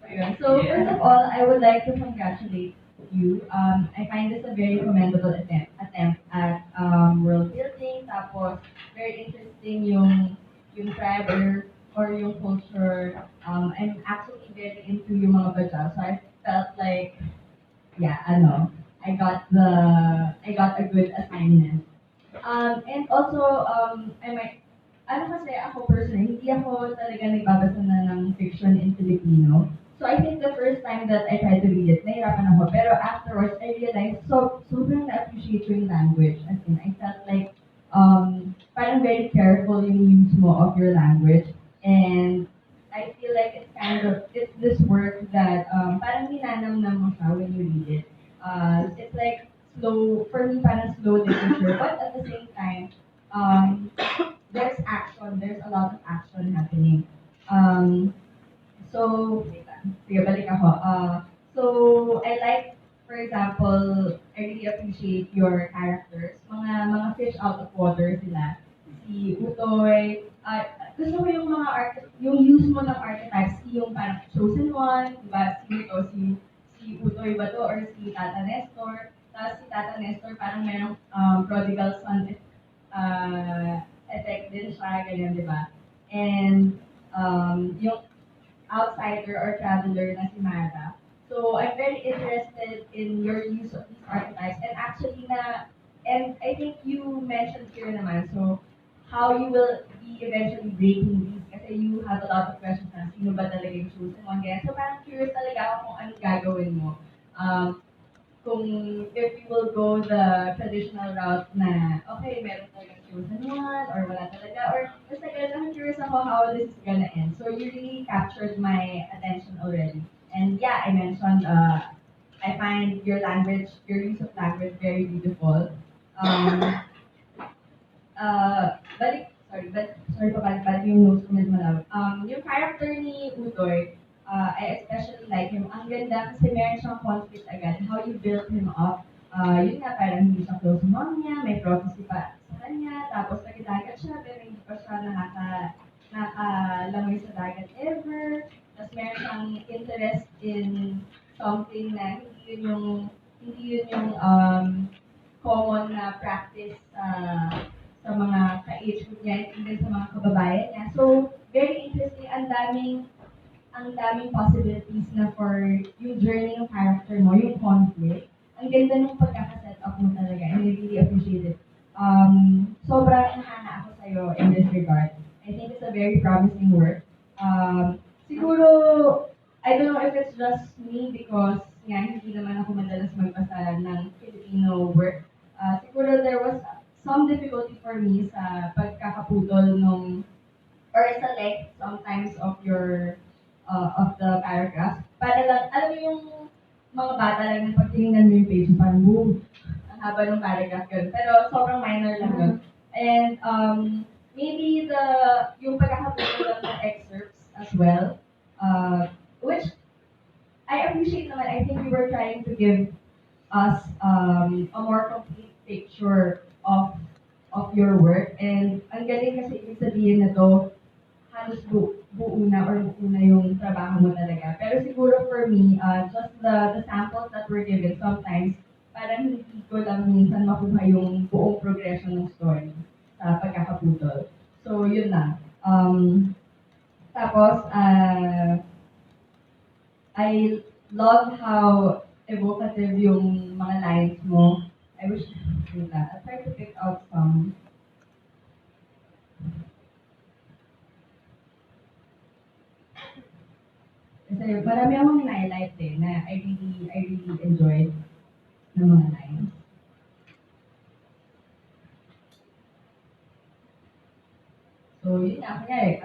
Ayun. So first of all, I would like to congratulate you. I find this a very commendable attempt at world building. Tapos, very interesting yung tribe or yung culture. I'm actually very into yung mga bajaw. So I felt like, yeah, I got a good assignment. And also, I might, ano kasi ako personally, hindi ako talaga nagbabasa na ng fiction in Filipino. So I think the first time that I tried to read it, nahirapan ako. Pero afterwards, I realized, sobrang na-appreciate ko yung language. As in, I felt like, parang very careful yung use mo of your language. And I feel like it's this work that, parang ninanamnam mo siya when you read it. It's like slow, for me, parang slow literature, but at the same time, um, there's action, there's a lot of action happening. Um, so, wait lang. Sige, balik ako. So, I like, for example, I really appreciate your characters. Mga fish out of water sila. Si Utoy, gusto ko yung mga yung use mo ng archetypes, yung parang chosen one, diba? Si Utoy ba to, or si Tata Nestor. Tapos si Tata Nestor, parang merong prodigal son effect din siya, ganyan, di ba? And yung outsider or traveler na si Mara. So I'm very interested in your use of these archetypes and actually and I think you mentioned here naman, so how you will be eventually breaking these kasi you have a lot of questions na sino ba talaga yung chosen one, ganyan. So parang curious talaga ako kung anong gagawin mo. Um, kung if you will go the traditional route na, okay, meron talagang chosen one, or wala talaga, or just like, I'm curious ako how this is gonna end. So you really captured my attention already. And yeah, I mentioned, I find your use of language very beautiful. Um, sorry pa balik yung notes ko medyo malawak. Yung character ni Utoy, I especially like him. Ang ganda kasi meron siyang conflict agad. How you built him up. Yun nga, parang hindi siya close sa mom niya, may prophecy pa sa kanya, tapos nagdagat siya, pero hindi pa siya nakalangoy sa dagat ever. Tapos meron siyang interest in something na hindi yun yung common na practice sa mga ka-age group niya, and even sa mga kababayan niya. So, very interesting. Ang daming possibilities na for yung journey ng character mo, yung conflict. Ang ganda ng pagkakaset up mo talaga, and I really appreciate it. Sobrang nahana ako sa'yo in this regard. I think it's a very promising work. Siguro, I don't know if it's just me because nga, hindi naman ako madalas magbasa ng Filipino work. Siguro there was some difficulty for me sa pagkakaputol or sa length sometimes of the paragraph. Para lang, alam mo yung mga bata lang na pag tinignan mo yung page, parang boom, ang haba ng paragraph yun. Pero sobrang minor lang yun. And maybe yung pagkakaputol lang ng excerpts as well, which I appreciate naman. I think you were trying to give us a more complete picture of your work. And ang galing kasi ibig sabihin na to, halos buo na or buo na yung trabaho mo talaga. Pero siguro for me, just the samples that were given, sometimes parang hindi ko lang minsan makuha yung buong progression ng story sa pagkakaputol. So, yun lang. Tapos, I love how evocative yung mga lines mo. I wish I could do that. I'll try to pick out some. Kasi marami akong hinighlight eh, na I really enjoyed ng mga lines. So, yun nga, kaya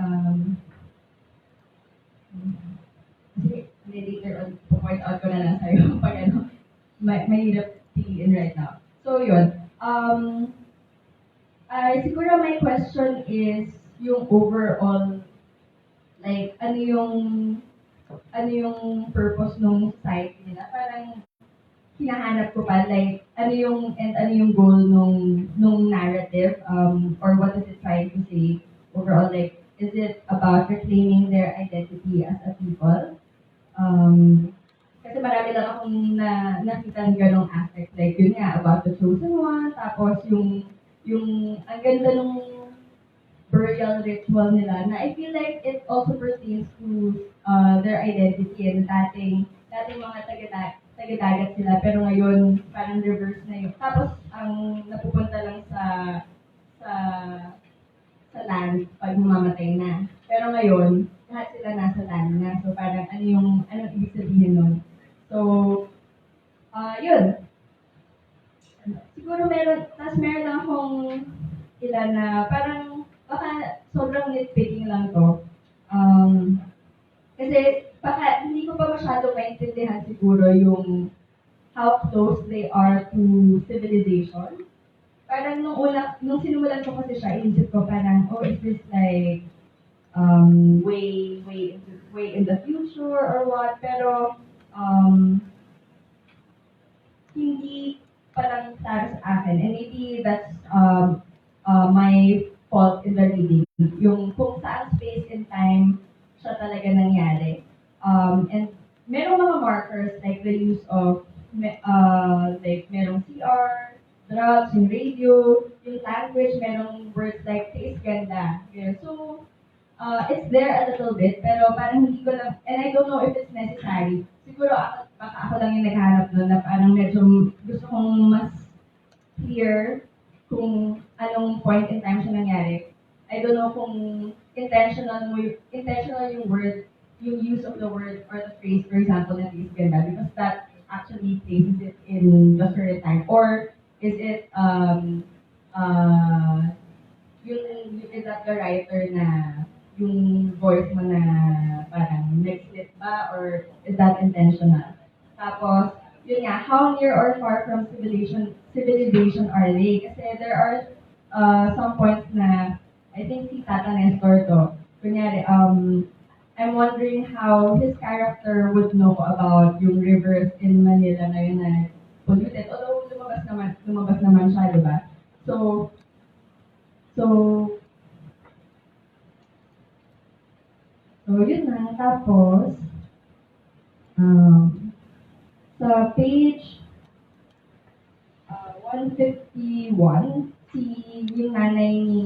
kasi later on, point out ko na lang sa'yo pag mahirap piliin right now. So, yun. Siguro my question is yung overall, like, ano yung purpose ng site nila? Parang hinahanap ko pa, like, ano yung goal nung narrative, or what is it trying to say overall, like, is it about reclaiming their identity as a people? Kasi marami lang akong nakita ng ganong aspect. Like, yun nga, about the chosen one, tapos ang ganda nung burial ritual nila, na I feel like it also pertains to their identity, and dating mga taga-dagat sila, pero ngayon, parang reverse na yun. Tapos, ang napupunta lang sa land pag mamamatay na. Pero ngayon, lahat sila nasa land na. So parang anong ibig sabihin nun? So, yun. Siguro meron lang akong ilan na parang baka sobrang nitpicking lang to. Kasi baka hindi ko pa masyado maintindihan siguro yung how close they are to civilization. Parang nung sinimulan ko kasi siya, inisip ko parang, oh, is this like, way in the future or what? Pero, hindi parang para sa akin. And maybe that's, my fault in the reading. Yung kung saan space and time siya talaga nangyari. And merong mga markers like the use of, like merong CR, drugs, yung radio, yung language, merong words like taste ganda. Yeah. So, it's there a little bit, pero parang hindi ko lang, and I don't know if it's necessary. Siguro baka ako lang yung naghanap nun na parang medyo gusto kong mas clear kung anong point in time siya nangyari. I don't know kung intentional yung word, yung use of the word or the phrase, for example, na taste ganda, because that actually places it in the current time. Or is it, is that the writer na yung voice mo na parang nag-slip ba, or is that intentional? Tapos, yun nga, how near or far from civilization are they? Kasi there are some points na, I think si Tata Nestor to, kunyari, I'm wondering how his character would know about yung rivers in Manila na yun na polluted. Although lumabas naman siya, di ba? So, yun na. Tapos, sa page 151, yung nanay ni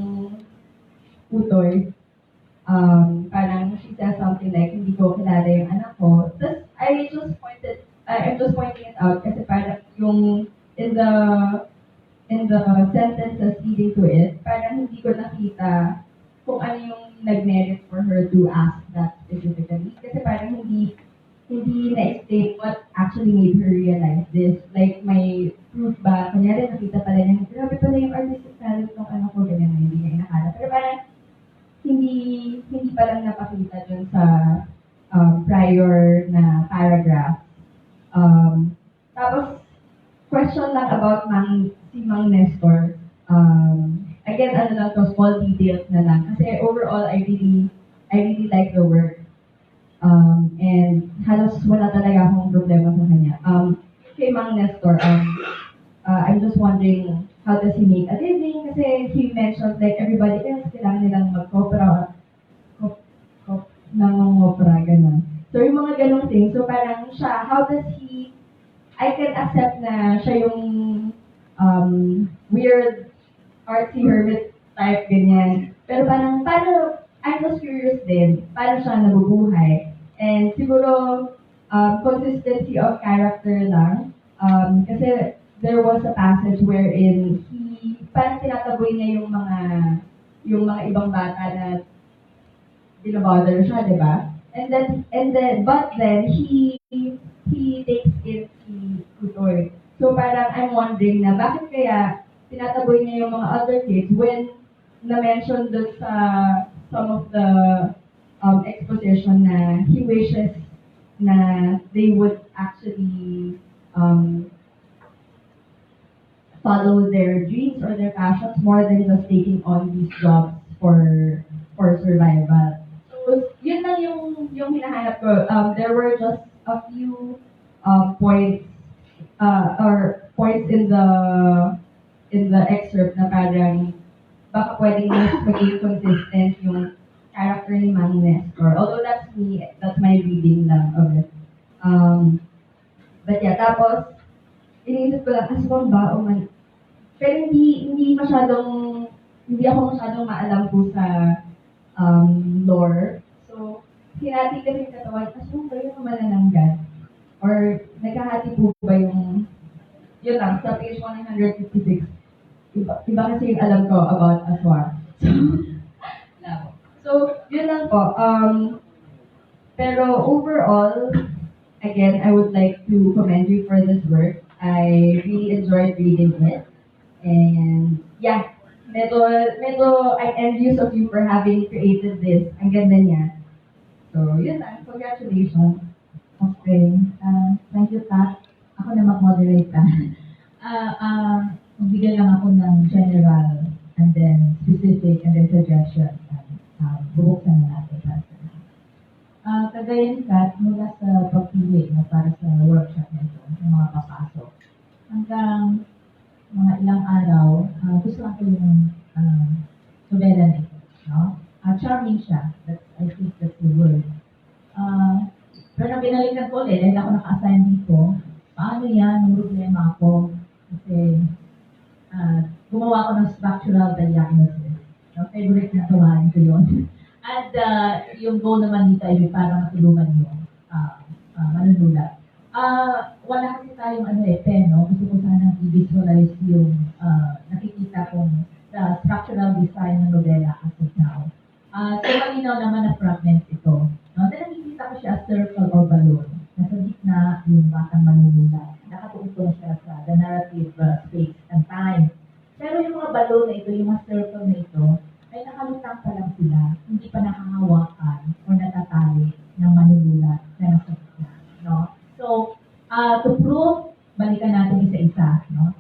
Utoy, parang she says something like, hindi ko kilala yung anak ko. Tapos, I'm just pointing it out kasi parang yung in the sentences leading to it, parang hindi ko nakita kung ano yung nag-merit for her to ask that specifically. Kasi parang hindi na-explain what actually made her realize this. Like, may proof ba? Kunyari, nakita pala niya, grabe pala yung artistic talent ng ano ko, ganyan na hindi niya inakala. Pero parang, hindi pa lang napakita dun sa prior na paragraph. Tapos, question lang about si Mang Nestor. Again, ano lang to, small details na lang. Kasi overall, I really like the work. And halos wala talaga akong problema sa kanya. Kay Mang Nestor, I'm just wondering, how does he make a living? Kasi he mentioned like everybody else, kailangan nilang mag-opera, nangongopera, gano'n. So yung mga ganong things, so parang siya, how does he, I can accept na siya yung weird, artsy hermit type, ganyan. Pero parang, I'm just curious din, paano siya nabubuhay? And siguro, consistency of character lang. Kasi there was a passage wherein parang tinataboy niya yung mga ibang bata na binabother siya, di ba? But then he takes it si Kutoy. So parang I'm wondering na bakit kaya tinataboy niya yung mga other kids when na-mention dun sa some of the exposition na he wishes na they would actually follow their dreams or their passions more than just taking on these jobs for survival. So, yun lang yung hinahanap ko. There were just a few points or points in the excerpt na parang baka pwedeng maging consistent yung character ni Mang Nestor. Although that's my reading lang of it. Um, but yeah, tapos, iniisip ko lang, aswang ba o man. Pero hindi ako masyadong maalam po sa lore. So, hinati kasi yung katawan, aswang ba yung manananggal? Or nagkahati po ba yun lang, sa page 156. Iba kasi yung alam ko about aswang. So, yun lang po. Pero overall, again, I would like to commend you for this work. I really enjoyed reading it. And yeah, medyo I'm envious of you for having created this. Ang ganda niya. So, yun lang. Congratulations. Okay. Thank you, Kat. Ako na mag-moderate ka. Magbigay lang ako ng general and then specific and then suggestion. Bubuksan na natin para sa lahat. Kagaya ni Kat, mula sa pagpili para sa workshop nito, ng mga papasok, hanggang mga ilang araw, gusto ko yung novela nito. No? Charming siya. I think that's the word. Pero nang binalikan ko ulit, dahil ako naka-assign dito, paano yan, ang problema ako, kasi gumawa ko ng structural diagnosis. No? Favorite na tawain ko yun. At yung goal naman dito ay para matulungan yung manunulat. Wala kasi tayong pen, no? Gusto ko sanang i-visualize yung nakikita kong structural design ng novela as of now. So, malinaw naman na fragment ito. No? Then, nakikita ko siya as circle or balloon. Nasa gitna yung batang manunulat. Nakatuto siya sa the narrative space and time. Pero yung mga balloon na ito, yung mga circle na ito, ay nakalutang pa lang sila, hindi pa nakahawakan o natatali ng manunulat na nasa gitna. No? So, to prove, balikan natin isa-isa. No?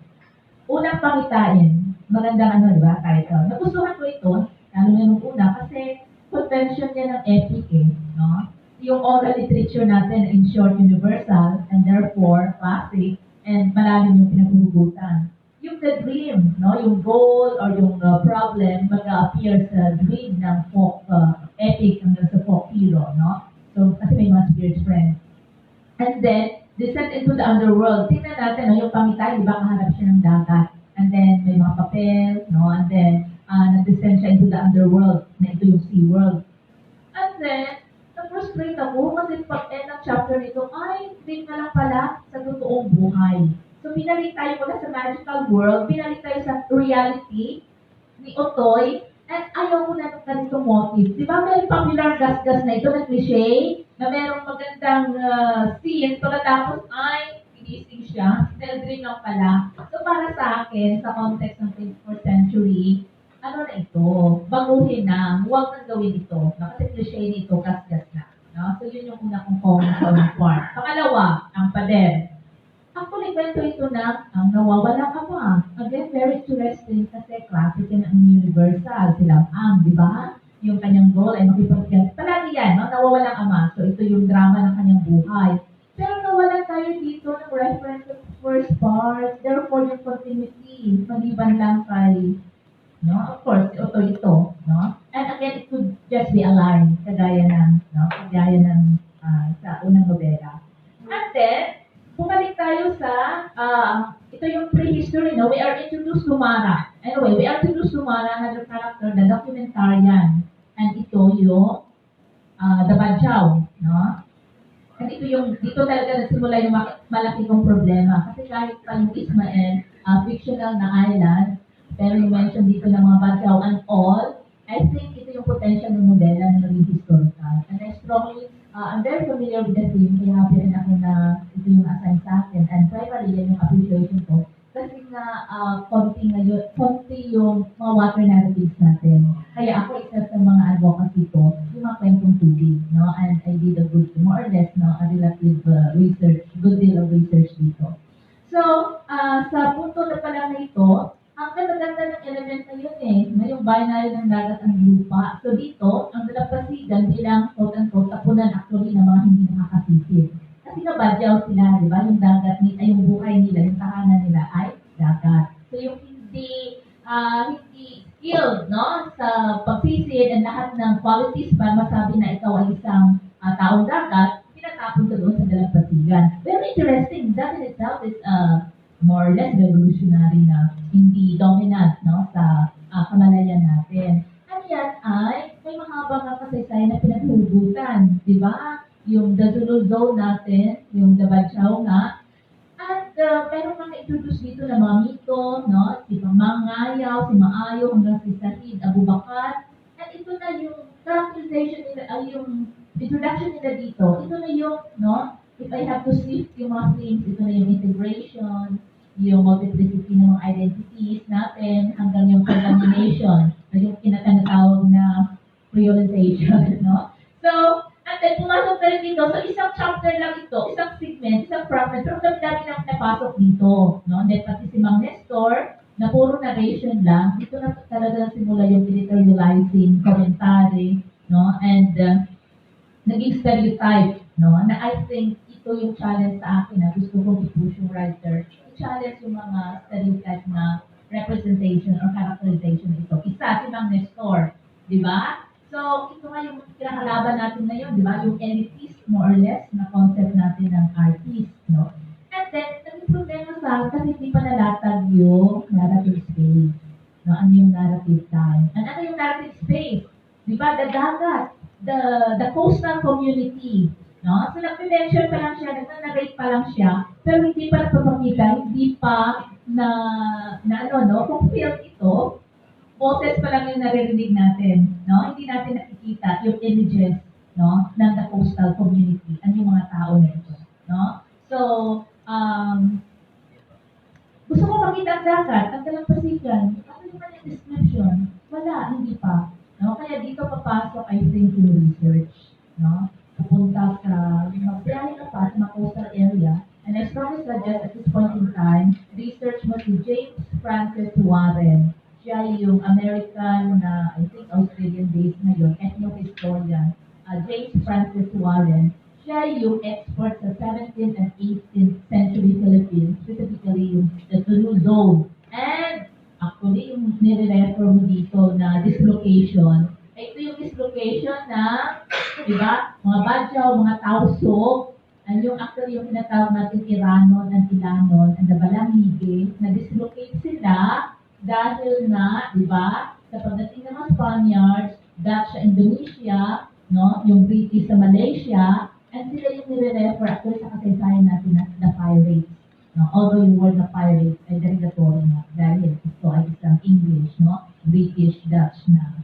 Unang pangitain, magandang di ba, title. Nagustuhan ko ito, lalo na nung una, kasi convention niya ng epic no? Yung oral literature natin, in short, universal, and therefore, classic, and malalim yung pinaghuhugutan. Yung the dream, no? Yung goal or yung problem, mag-appear sa dream ng folk epic hanggang sa folk hero, no? So, kasi may mga spirit friends. And then, descent into the underworld. Tingnan natin, no? Yung pamitay, di ba, kaharap siya ng dagat. And then, may mga papel, no? And then, nag-descend siya into the underworld, na ito yung sea world. And then, na-frustrate ako kasi pag-end ng chapter nito, ay, dream na lang pala sa totoong buhay. So, binalik tayo mula sa magical world, binalik tayo sa reality ni Otoy, and ayaw ko na ng ganitong motive. Di ba may popular gas-gas na ito na cliche, na merong magandang scene, pagkatapos, ay, ginising siya, dream lang pala. So, para sa akin, sa context ng 24th century, ano na ito? Baguhin na, huwag nang gawin ito. Kasi cliche nito, gas-gas na. No? So, yun yung una kong comment on part. Pangalawa, ang pader. Actually, kwento ito na ang nawawalang ama. Again, very interesting kasi classic yan ang universal. Silang di ba? Yung kanyang goal ay makipagkaya. Palagi yan, no? Nawawalang ama. So, ito yung drama ng kanyang buhay. Pero nawalan tayo dito ng reference to first part. Therefore, yung continuity, maliban lang kay, no? Of course, ito, no? And again, it could just be a line, kagaya ng sa unang nobela. And then, bumalik tayo sa, ito yung prehistory, no? We are introduced to Mara. Anyway, we are introduced to Mara as a character, the documentarian. And ito yung the Badyaw, no? And dito talaga nagsimula yung malaki kong problema. Kasi kahit pa yung Ismael, fictional na island, pero yung mention dito ng mga Badyaw and all, I think ito yung potential ng novela na naging historical. And I strongly, I'm very familiar with the theme, kaya happy rin ako na ito yung assign sa akin. And primarily, yan yung appreciation ko. Kasi nga, konti yung mga water narratives natin. Kaya ako, isa sa mga advocacy ko, yung mga kwentong tubig, no? And I did a good, more or less, no, a relative research, good deal of research dito. So, sa punto na pala na ito, ang ganda-ganda ng element na yun na yung binary ng dagat ang lupa. So dito, ang dalampasigan bilang quote-unquote tapunan actually ng mga hindi nakakasisip. Kasi nabadyaw sila, di ba? Yung dagat, yung buhay nila, yung tahanan nila ay dagat. So yung hindi skilled, no? Sa pagsisid and lahat ng qualities para masabi na ikaw ay isang taong dagat, pinatapon ka doon doon sa dalampasigan. Very interesting. That in itself is more or less revolutionary na hindi dominant, no, sa kamalayan natin. At yan ay may mahabang kasaysayan na pinaghugutan, di ba? Yung the Zulu zone natin, yung the Badyaw nga. At meron mga introduce dito na mga mito, no? Si Mangayaw, si Maayo, hanggang si Sahid Abubakar. At ito na yung characterization nila, yung introduction nila dito. Ito na yung, no? If I have to sift yung mga things, ito na yung integration, yung multiplicity ng mga identities natin, hanggang yung contamination, yung kinatanatawag na realization, no? So, at then, pumasok na rin dito. So, isang chapter lang ito, isang segment, isang fragment, pero dami lang napasok dito, no? And then, pati si Mang Nestor, na puro narration lang, dito na talaga simula yung editorializing, commentary, no? And, naging stereotype, no? Na I think ito yung challenge sa akin na gusto kong i-push yung writer. I-challenge yung mga stereotype na representation or characterization ito. Isa, si Mang Nestor, di ba? So, ito nga yung kinakalaban natin ngayon, di ba? Yung elitist, more or less, na concept natin ng artist, no? And then, naging problema sa akin kasi hindi pa nalatag yung narrative space. No? Ano yung narrative time? And ano yung narrative space? Di ba? The dagat, the coastal community. No? So, nag-mention pa lang siya, nag-narrate pa lang siya, pero hindi pa napapakita, hindi pa kung film ito, boses pa lang yung naririnig natin, no? Hindi natin nakikita yung images, no, ng the coastal community, ano yung mga tao na ito, no? So, gusto ko makita ang dagat, ang dalampasigan, ano yung kanyang description? Wala, hindi pa, no? Kaya dito papasok, I think, yung research, no? Pupunta sa, magbiyahe ka pa sa mga coastal area, and I strongly suggest at this point in time, research mo si James Francis Warren. Siya yung American na, I think, Australian-based ngayon, ethno-historian, James Francis Warren. Siya yung expert sa 17th and 18th century Philippines, specifically yung the Zulu zone. And, actually, yung nire-refer mo dito na dislocation, ito yung dislocation na, di ba, mga Badyaw, mga Tausog, and yung actually yung tinatawag natin Iranon and Ilanon and the Balamige, na dislocate sila dahil na, di ba, sa pagdating ng mga Spaniards, Dutch sa Indonesia, no, yung British sa Malaysia, and sila yung nire-refer actually sa kasaysayan natin na the pirates. No? Although yung word na pirates ay derogatory na dahil ito ay isang English, no, British, Dutch na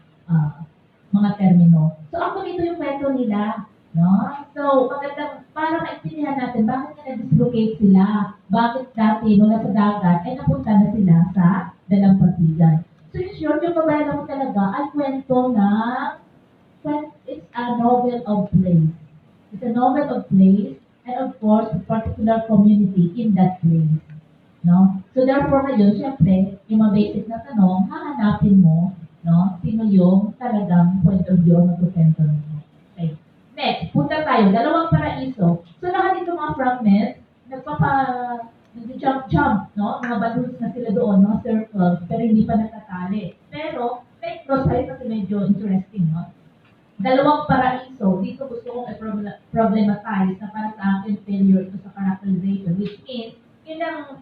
mga termino. So, ako dito yung kwento nila, no? So, magandang, para maintindihan natin, bakit nga na-dislocate sila? Bakit dati, mula sa dagat, ay napunta na sila sa dalampasigan. So, in short, yung babaylan mo talaga ay kwento na, it's a novel of place. It's a novel of place, and of course, a particular community in that place. No? So, therefore, ngayon, syempre, yung mga basic na tanong, hahanapin mo, no? Sino yung talagang point of view ang magkukwento nito. Okay. Next, punta tayo. Dalawang paraiso. So, lahat itong mga fragments, nag-jump, no? Mga balloons na sila doon, mga circles, pero hindi pa natatali. Pero, may cross-side kasi medyo interesting, no? Dalawang paraiso, dito gusto kong i-problematize na para sa akin failure ito sa characterization, which means, ilang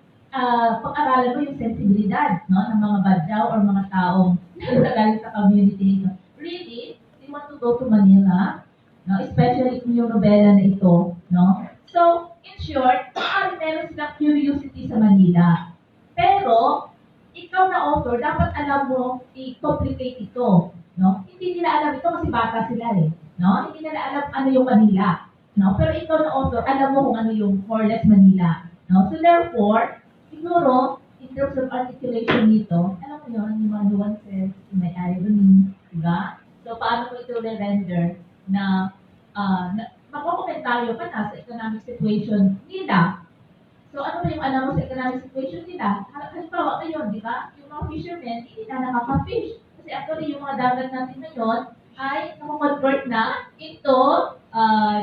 pag-aralan mo yung sensibilidad, no, ng mga Badyaw or mga taong nagaling sa community nito. Really, you want to go to Manila, no, especially kung yung nobela na ito, no? So, in short, meron silang curiosity sa Manila. Pero, ikaw na author, dapat alam mo i-complicate ito, no? Hindi nila alam ito kasi bata sila no? Hindi nila alam ano yung Manila, no? Pero ikaw na author, alam mo kung ano yung more or less Manila, no? So, therefore, siguro, in terms of articulation dito, alam mo yun, yung mga nuances, may irony, diba? So, paano mo ito render na, magkokomentaryo ka na sa economic situation nila. So, ano ba yung alam mo sa economic situation nila? Halimbawa ngayon, di ba? Yung mga fishermen, hindi na nakaka-fish. Kasi actually, yung mga dagat natin ngayon ay nakakonvert na into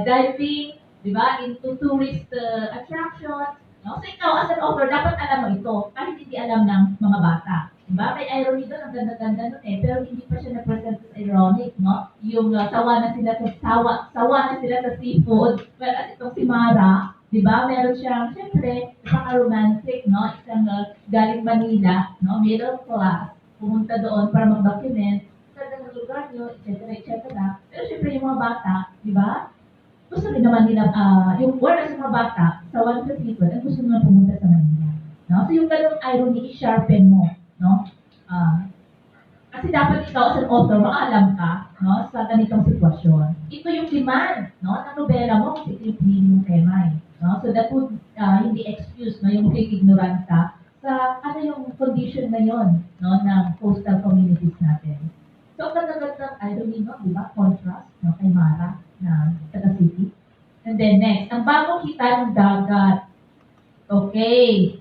diving, di ba? Into tourist attractions. No? So ikaw, as an author, dapat alam mo ito kahit hindi alam ng mga bata. Diba? May irony doon, ang ganda-ganda nun eh. Pero hindi pa siya na-present as ironic, no? Yung sawa na sila sa seafood. Whereas itong si Mara, diba? Meron siyang, syempre, napaka-romantic, no? Isang galing Manila, no? Middle class, pumunta doon para mag-document, ganda ng lugar nyo, etc. Pero syempre yung mga bata, diba? Gusto rin naman nila, yung whereas yung mga bata, sawa sa seafood, ang gusto nila pumunta sa Manila. No? So yung ganung irony, i-sharpen mo, no? Ah, kasi dapat ikaw as an author, makaalam ka, no, sa ganitong sitwasyon. Ito yung demand, no, ng nobela mo kasi ito yung pinili mong tema, eh, no? So that would hindi excuse, no, yung ignorant ka sa ano yung condition ngayon, no, ng coastal communities natin. So, ang ganda-ganda irony, no, di ba? Contrast, no, kay Mara na taga city. And then next, ang bagong kita ng dagat. Okay.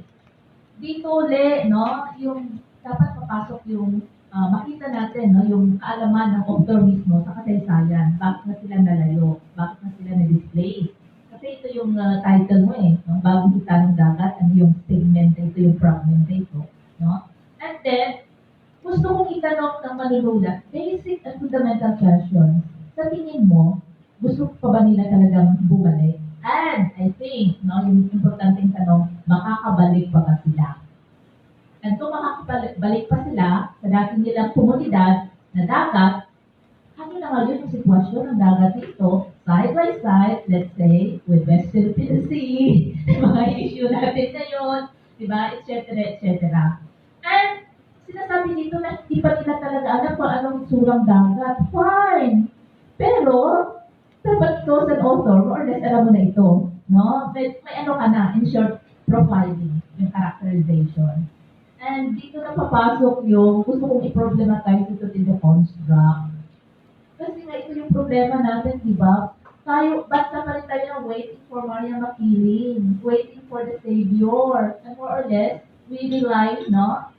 Dito ulit, no, yung dapat papasok yung makita natin, no, yung kaalaman ng author mismo sa kasaysayan. Bakit na sila nalayo? Bakit na sila na-display? Kasi ito yung title mo eh, no, bagong kita ng dagat, ano yung segment ito, yung fragment ito, no? And then, gusto kong itanong ng manunulat, basic and fundamental questions. Sa tingin mo, gusto pa ba nila talagang bumalik? And I think, no, yung importanteng tanong, makakabalik pa ba sila? And kung makakabalik pa sila sa dati nilang komunidad na dagat, ano na ngayon yung sitwasyon ng dagat dito, side by side, let's say, with West Philippine Sea, mga issue natin ngayon, di ba, etc. And sinasabi dito na hindi pa nila talaga alam kung anong surang dagat. Fine! Pero, dapat ikaw sa author, more or less alam mo na ito. No? May ano ka na, in short, profiling, yung characterization. And dito na papasok yung gusto kong i-problematize ito in the construct. Kasi nga ito yung problema natin, di ba? Tayo, basta pa rin tayo ng waiting for Maria Makiling, waiting for the Savior. And more or less, we rely, no,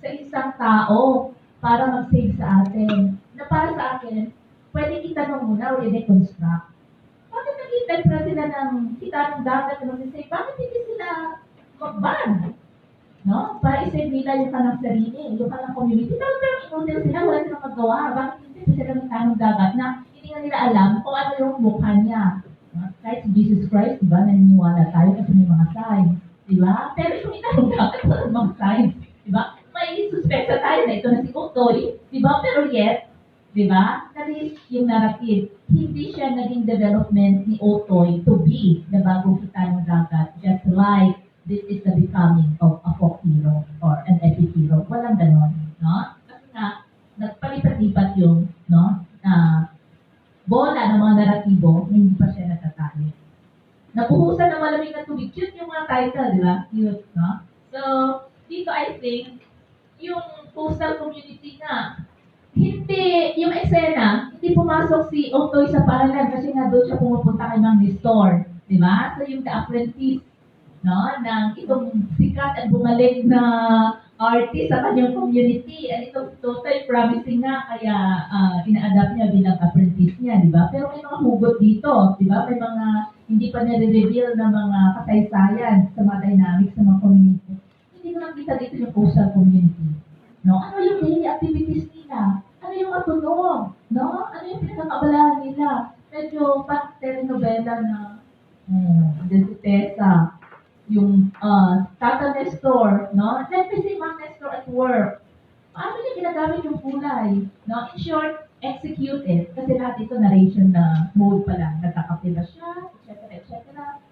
sa isang tao para mag-save sa atin. Na para sa akin, pwede itanong muna o i-reconstruct. Bakit nag-intend na sila ng kita ng dagat na mag-save? Bakit hindi sila mag-ban? No? Para i-save nila yung kanang sarili, yung kanang community. Pero inutil sila, wala silang magawa. Bakit hindi sila ng kanang dagat na hindi nga nila alam kung ano yung mukha niya. No? Kahit si Jesus Christ, diba, naniniwala tayo kasi may mga signs. Diba? Pero yung itanong dagat, wala mga signs. Diba? May suspecta tayo na ito na si Otoy. Diba? Pero yet, diba? That is yung narrative. Hindi siya naging development ni Otoy to be the bagong kita ng dagat. Just like this is the becoming of a folk hero or an epic hero. Walang ganon, no? Kasi nga, nagpalipat-lipat yung, no, bola ng mga naratibo na hindi pa siya natatali. Napuhusan ng malamig na tubig. Cute yung mga title, di ba? Cute, no? So, dito I think, yung coastal community nga, hindi, yung eksena, hindi pumasok si Otoy sa paralan kasi nga doon siya pumupunta kay Mang Nestor. Di ba? So, yung The Apprentice, no, ng itong sikat at bumalik na artist sa kanyang community. At itong total promising na kaya ina-adapt niya bilang apprentice niya, di ba? Pero may mga hugot dito, di ba? May mga hindi pa nare-reveal na mga kasaysayan sa mga dynamics ng mga community. Hindi ko nakita dito yung coastal community. No? Ano yung daily activities nila? Ano yung matunog? No? Ano yung pinakakabalahan nila? Medyo parang telenovela na Desitesa, yung Tata Nestor, no? Let me see Mang Nestor at work. Paano niya ginagamit yung kulay? No? In short, execute it. Kasi lahat ito narration na mode pa lang. Nagkakape ba siya, etc.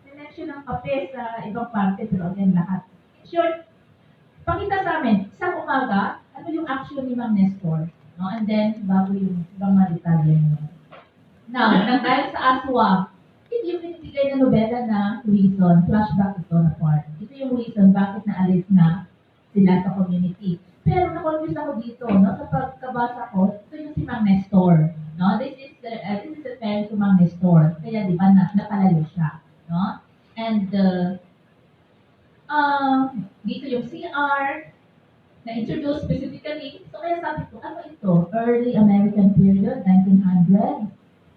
Connection ng kape sa ibang parte, pero again, lahat. In short, pakita sa amin, isang umaga, ano yung action ni Mang Nestor? No? And then, bago yung ibang mga detalye mo. Now, dahil sa aswa, hindi yung binibigay na nobela na reason, flashback ito na part. Ito yung reason bakit naalis na sila sa community. Pero na-confuse ako dito, no? Sa pagkabasa ko, ito yung si Mang Nestor. No? This is the time to Mang Nestor. Kaya di ba, napalayo siya. No? And, dito yung CR, na-introduce specifically. So, kaya sabi ko, ano ito? Early American period, 1900.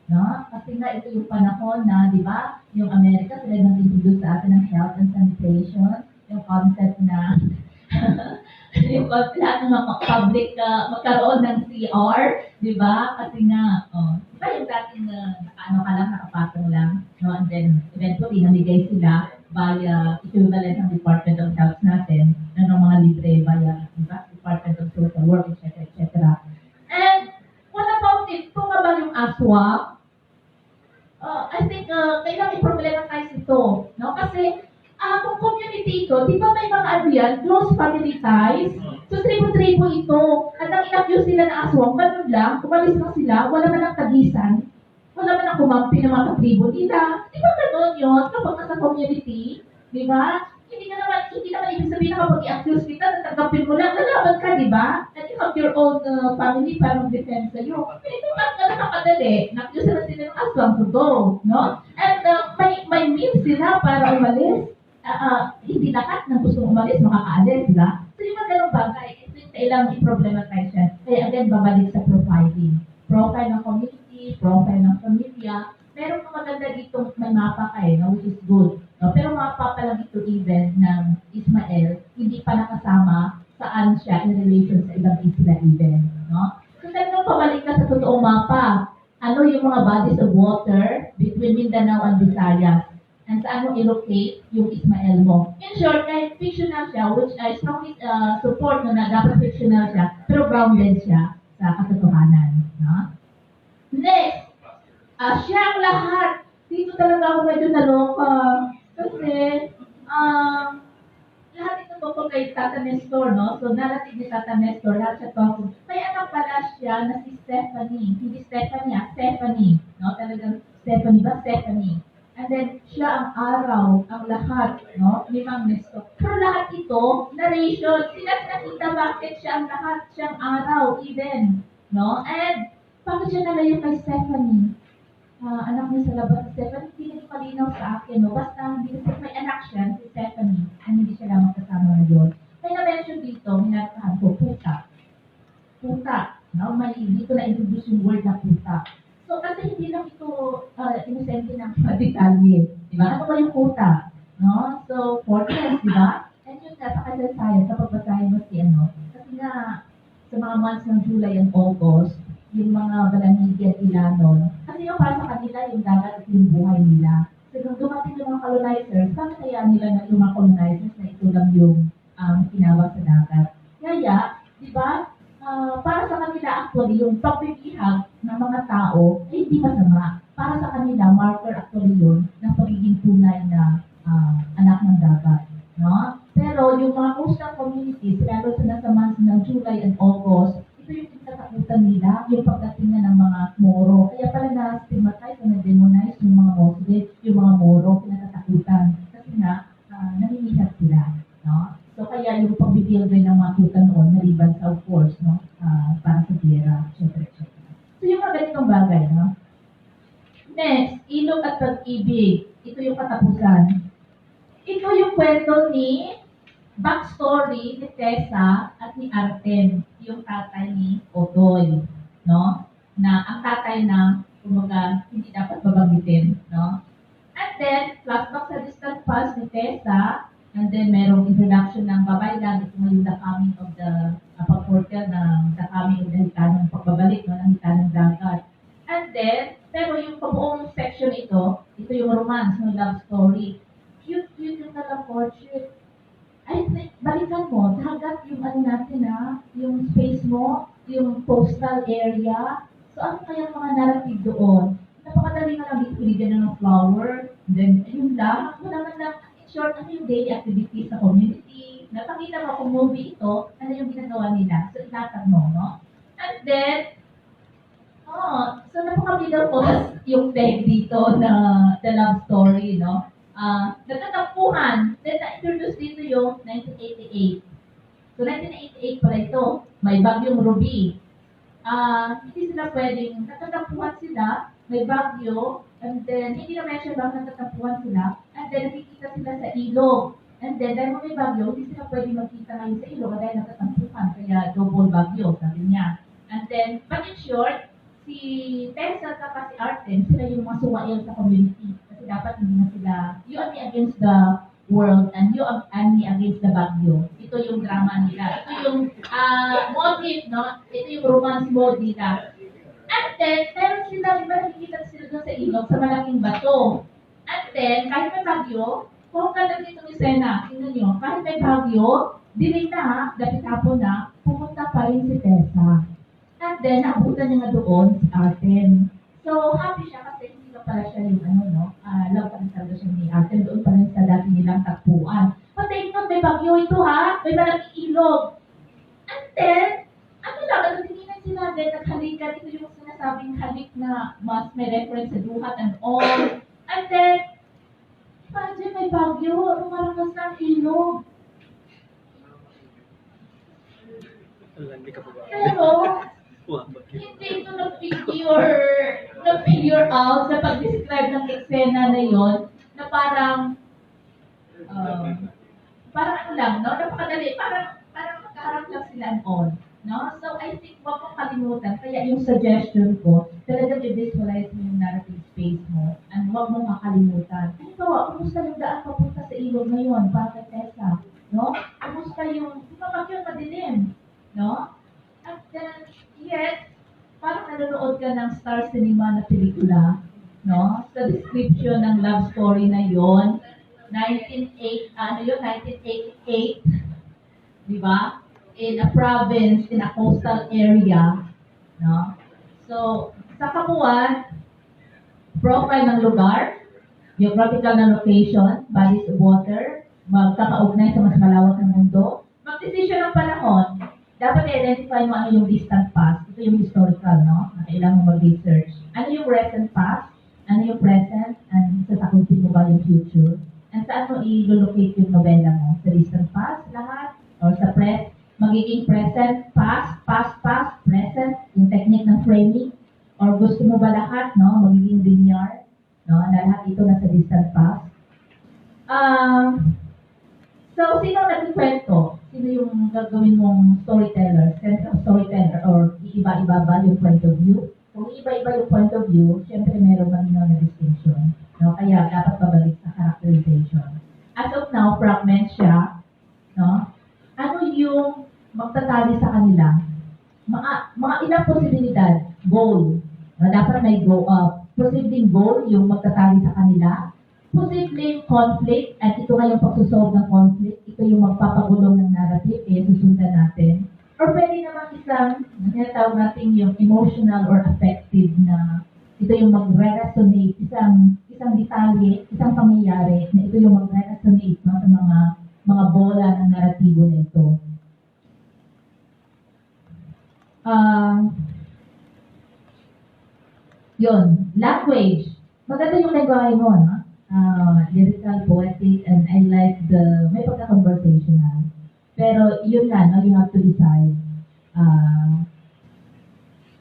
No? Kasi nga ito yung panahon na, di ba, yung Amerika, sila nag-introduce sa atin ng health and sanitation, yung concept na Yung lahat ng mga public magkaroon ng CR, di ba? Kasi nga, di ba yung dating ano ka lang, nakapatong lang, no? And then, eventually, namigay sila via equivalent ng Department of Health natin, ng mga libre via, di ba? Department of Social Work, etc., etc. And, what about it? Kung nga ba yung ASWA, I think kailangan i-problema tayo ito, no? Kasi kung community ito, di ba may mga ano yan, close family ties? So, tribo-tribo ito. At ang inaccuse sila na aswang, ganun lang, umalis lang sila, wala man ang tagisan, wala man ang kumampi ng mga katribo nila. Di ba ganun yun kapag nasa community? Di ba? Hindi naman ibig sabihin na kapag i-accuse kita, natanggapin mo lang, nalaban ka, di ba? And you have your own family para mag-defend sa'yo. Ito lang na nakakadali, na-accuse na sila ng aswang to go, no? And may means sila para umalis. Hindi lahat ng gusto umalis, makakaalis, di ba? So yung mga ganong bagay, ito yung kailangan i-problematize yan. Kaya again, babalik sa profiling. Profile ng community, profile ng pamilya. Meron pa maganda dito, may mapa ka no, which is good. No? Pero mapa pa lang ito even ng Ismael, hindi pa nakasama saan siya in relation sa ibang isla even. No? So talagang pabalik ka sa totoong mapa. Ano yung mga bodies of water between Mindanao and Visayas? And saan mo i-locate yung Ismael mo. In short, kahit fictional siya, which I strongly support na dapat fictional siya, pero grounded siya sa katotohanan. No? Next, siya ang lahat. Dito talaga ako medyo naloka. Kasi, lahat ito po kay Tata Nestor, no? So, narrative ni Tata Nestor, lahat siya to. May anak pala siya na si Stephanie. Hindi Stephanie, Stephanie. No? Talagang Stephanie ba? Stephanie. And then, siya ang araw, ang lahat, no? Ni Mang Nestor. Pero lahat ito, narration. Sila nakita bakit siya ang lahat, siya ang araw, even. No? And, bakit siya nalayo kay Stephanie? Anak niya sa labas si Stephanie, hindi malinaw sa akin, no? Basta hindi may anak siya, si Stephanie, and hindi siya lamang kasama na yun. May na-mention dito, minatahan ko, puta. Puta. No? May dito na-introduce yung word na puta. So, kasi hindi lang ito inosente ng detalye. Di ba? Ano ba yung puta? No? So, fortress, di ba? And yun nga, sa kasaysayan, sa pagbasahin mo si ano, kasi nga, sa mga months ng July and August, yung mga Balanigi at Ilanon, kasi yung para sa kanila, yung dagat at yung buhay nila. So, nung dumating yung mga colonizers, bakit kaya nila na yung mga colonizers na ito lang yung tinawag sa dagat? Kaya, di ba, para sa kanila actually, yung pagbibihag ng mga tao ay hindi masama. Para sa kanila, marker actually yun ng pagiging tunay na anak ng dagat. No? Pero yung mga coastal communities, lalo sa nasa months ng July and August, ito yung kinatakutan nila, yung pagdating na ng mga Moro. Kaya pala na-stigmatize o na-demonize yung mga Muslim, yung mga Moro, kinatatakutan. Kasi nga, namimihag sila. No? So, kaya yung pag-build rin ng mga kuta noon, maliban sa, of course, no? Para sa tierra, etc. So, yung mga ganitong bagay, no? Next, ilog at pag-ibig. Ito yung katapusan. Ito yung kwento ni backstory ni Tessa at ni Artem, yung tatay ni Odoy, no? Na ang tatay na, kumbaga, hindi dapat babanggitin, no? And then, flashback sa distant past ni Tessa, and then merong introduction ng babaylan, ito ngayon the coming of the pag-portal ng the coming of the hitanong pagbabalik, no? Ng hitanong dagat. And then, pero yung pabuong section ito yung romance, no? Love story. Cute yung courtship. I think, balikan mo, dagat yung ano natin yung space mo, yung coastal area. So, ano kaya mga narrative doon? Napakadali na lang dito, binigyan ng flower, then, ayun lang, wala man lang, in short, ano yung daily activities sa community, napakita mo kung movie ito, ano yung ginagawa nila. So, itatag mo, no? And then, so napakabida po yung tag dito na the love story, no? Nagtatampuhan, then na-introduce dito yung 1988. So, 1988 pala ito, may bagyong Ruby. Hindi sila pwedeng, nagtatampuhan sila, may bagyo, and then, hindi na mention bang nagtatampuhan sila, and then, nakikita sila sa ilog. And then, dahil may bagyo, hindi sila pwedeng magkita ngayon sa ilog, dahil nagtatampuhan, kaya double bagyo, sabi niya. And then, but in short, si Tessa at si Artem, sila yung mga suwail sa community. Dapat hindi na sila, you and me against the world and you and me against the bagyo. Ito ito yung drama nila. Ito yung motive, no? Ito yung romance mode nila. And then, meron sila, di ba nakikita sila doon sa ilog, sa malaking bato. And then, kahit may bagyo, kung ka lang dito ni Sena, tingnan nyo, kahit may bagyo, dilim na ha, dapit hapon na, pumunta pa rin si Tessa. And then, naabutan niya nga doon si Arten. So, happy siya kasi hindi na pala siya yung love pa rin talaga siya ni Arten. Doon pa rin sa dati nilang takpuan. But take note, may bagyo ito ha, may malaking ilog. And then, ano lang, nagtitingnan sila din, naghalikan, ito yung sinasabing halik na mas may reference sa duhat and all. And then, imagine may bagyo, lumarakas ng ilog. Pero, hindi ito nag-figure out sa pag-describe ng eksena na yon na parang ano lang, no? Napakadali, parang magkaharap lang sila and all. No? So, I think wag mong kalimutan. Kaya yung suggestion ko, talagang i-visualize mo yung narrative space mo and wag mong makalimutan. Halimbawa, kumusta yung daan papunta sa ilog ngayon para kay Tessa? No? Kumusta yung, di ba yun madilim? No? At then, yet, parang nanonood ka ng Star Cinema na pelikula, no? Sa description ng love story na yon, 1988, di ba? In a province, in a coastal area, no? So, sa Kapuan, profile ng lugar, geographical na location, bodies of water, magkakaugnay sa mas malawak ng mundo, mag-decision ng panahon, dapat i-identify mo ano yung distant past, ito yung historical, no? Na kailangan mo mag-research. Ano yung recent past, ano yung present, and sasakutin mo ba yung future, and saan mo i-locate yung novela mo? Sa distant past, lahat, or sa magiging present, past, present, yung technique ng framing, or gusto mo ba lahat, no? Magiging linear, no? Na lahat ito nasa distant past. So, sino nagkikwento? Sino yung gagawin mong storyteller, central storyteller, or iiba-iba ba yung point of view? Kung iiba-iba yung point of view, syempre meron malinaw na distinction. No? Kaya dapat babalik sa characterization. As of now, fragment siya. No? Ano yung magtatali sa kanila? Mga ilang posibilidad, goal. Dapat may posibleng goal yung magtatali sa kanila. Posibleng conflict, at ito nga yung pagsusolve ng conflict, ito yung magpapagulong ng narrative, kaya susundan natin. Or pwede naman isang, tinatawag natin yung emotional or affective na ito yung mag-resonate, isang detalye, isang pangyayari, na ito yung mag-resonate, no, sa mga bola ng naratibo na ito. Yun, language. Maganda yung lengguwahe mo, no? Lyrical, poetic, and I like may pagka-conversational. Pero yun nga, no, you have to decide.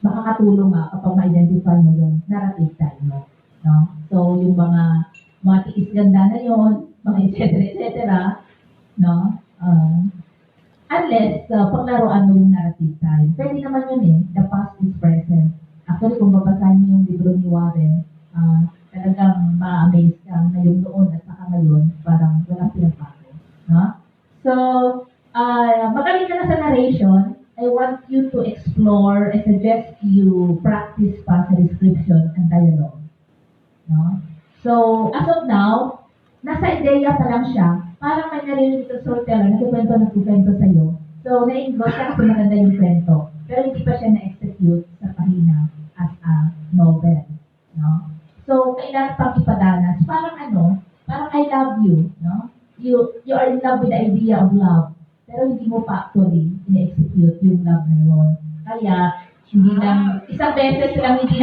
Makakatulong kapag ma-identify mo yung narrative style mo. No? So, yung mga tiis ganda na yun, mga etc. No? Unless, paglaruan mo yung narrative style. Pwede naman yun the past is present. Actually, kung babasahin mo yung libro ni Warren, talagang ma-amaze ka na yung noon at saka ngayon, parang walang pinagbago. No? So, magaling ka na sa narration, I want you to explore, I suggest you practice pa sa description and dialogue. No? So, as of now, nasa ideya pa lang siya, parang may narinig ito storyteller, nagkukwento sa'yo. So, na-engross ka kasi maganda yung kwento. Pero hindi pa siya na-execute sa pahina as a novel. No? So, kailangan pang ipadanas. Parang I love you. No? You are in love with the idea of love. Pero hindi mo pa actually ina-execute yung love na yun. Kaya, hindi lang, isang beses lang hindi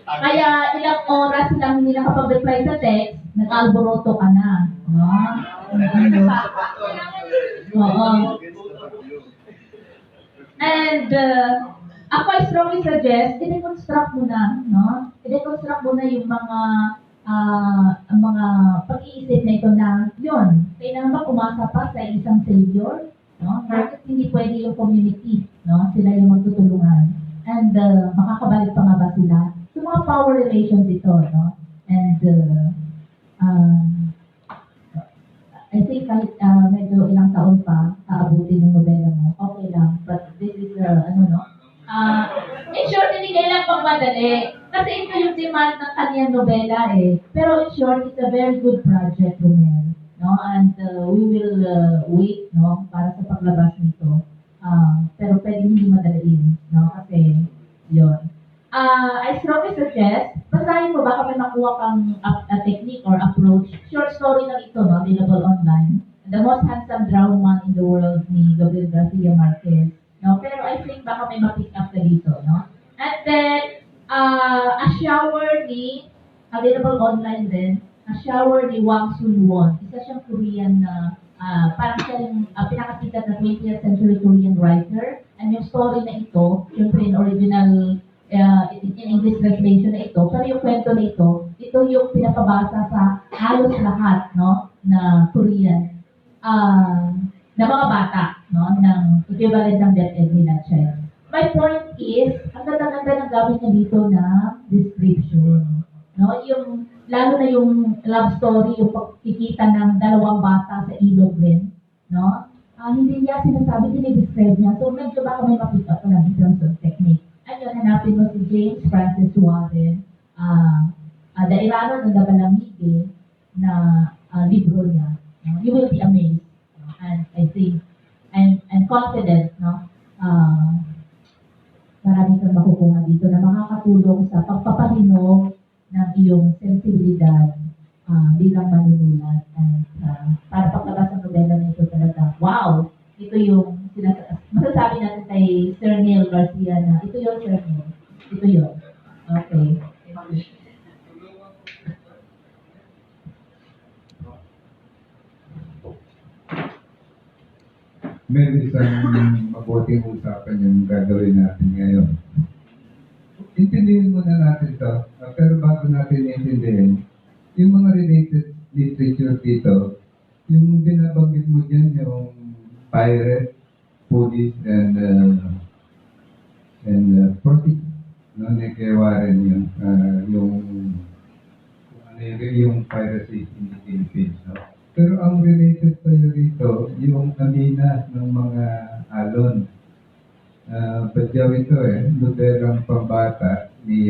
kaya ilang oras lang hindi nakapag-reply sa text, nag-alboroto ka na. No? Oo. And, ako I strongly suggest, i-deconstruct mo na, no? I-deconstruct mo na yung mga pag-iisip na ito na, yun, kailangan ba umasa pa sa isang savior? No? Bakit hindi pwede yung community? No? Sila yung magtutulungan. And makakabalik pa nga ba sila? So, mga power relations ito, no? And I I think kahit medyo ilang taon pa aabutin yung nobela mo, okay lang. But this is, in short, hindi kailangan pang madali. Kasi ito yung demand ng kaniyang nobela eh. Pero in short, it's a very good project, Romel. No? And we will wait no, para sa paglabas nito. Pero pwede hindi madaliin. No? Kasi, yun. I strongly suggest, basahin mo, baka may makuha kang technique or approach. Short story na ito, no? Available online. The most handsome drowned man in the world ni Gabriel Garcia Marquez. No? Pero I think baka may ma-pick up ka dito. No? And then, a shower ni, available online din, a shower ni Wang Sun-won. Isa siyang Korean na, parang siya yung pinakasikat na 20th century Korean writer. And yung story na ito, yung original in English translation na ito, pero yung kwento na ito yung pinapabasa sa halos lahat no, na Korean na mga bata no, ng equivalent ng DepEd nila child. My point is, ang ganda-ganda ng gamit niya dito na description. No? Yung, lalo na yung love story, yung pagkikita ng dalawang bata sa ilog din. No? Hindi niya sinasabi, dinidescribe niya. So medyo baka may mapick up na in terms of technique. Ayun, hanapin mo si James Francis Warren, Dairano ng Dabalamige na libro niya. You will be amazed. And I think, I'm confident, no? Marami kang makukuha dito na makakatulong sa pagpapahinog ng iyong sensibilidad bilang manunulat. And para paglabas ng nobela na ito talaga, wow! Ito yung masasabi natin kay Sir Neil Garcia na ito yung Sir Neil. Ito yung. Okay. Meron isang mabuting usapan yung gagawin natin ngayon. Intindihin muna natin ito, pero bago natin intindihin, yung mga related literature dito, yung binabanggit mo dyan, yung pirate, police, and property, no, ni Kay Warren yun, yung piracy in the Philippines, no? Pero ang related tayo rito, yung amina ng mga alon. Badyaw ito nobelang pambata ni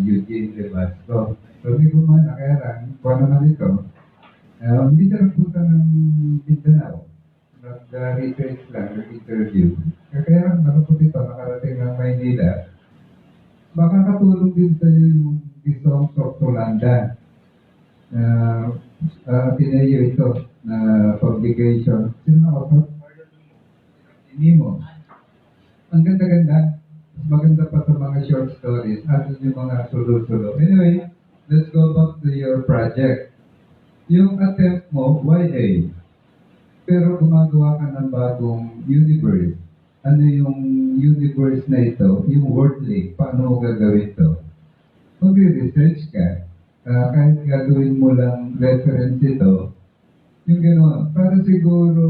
Eugene De Basco. So may gumana, kaya lang, kung naman ito, hindi siya nagpunta ng Mindanao. Nag-research lang, nag-interview. Kaya lang, malapot ito, nakarating ng Maynila. Makakatulong din sa'yo yung The Songs of Tolanda. Pinayo ito na publication. Sino na author? Nemo. Ang ganda-ganda. Maganda pa sa mga short stories. Ano yung mga sulo-sulo. Anyway, let's go back to your project. Yung attempt mo, YA. Pero gumagawa ka ng bagong universe. Ano yung universe na ito? Yung worldly. Paano mo gagawin ito? Mag-research ka. Kahit gagawin mo lang reference ito, yung gano'n, para siguro,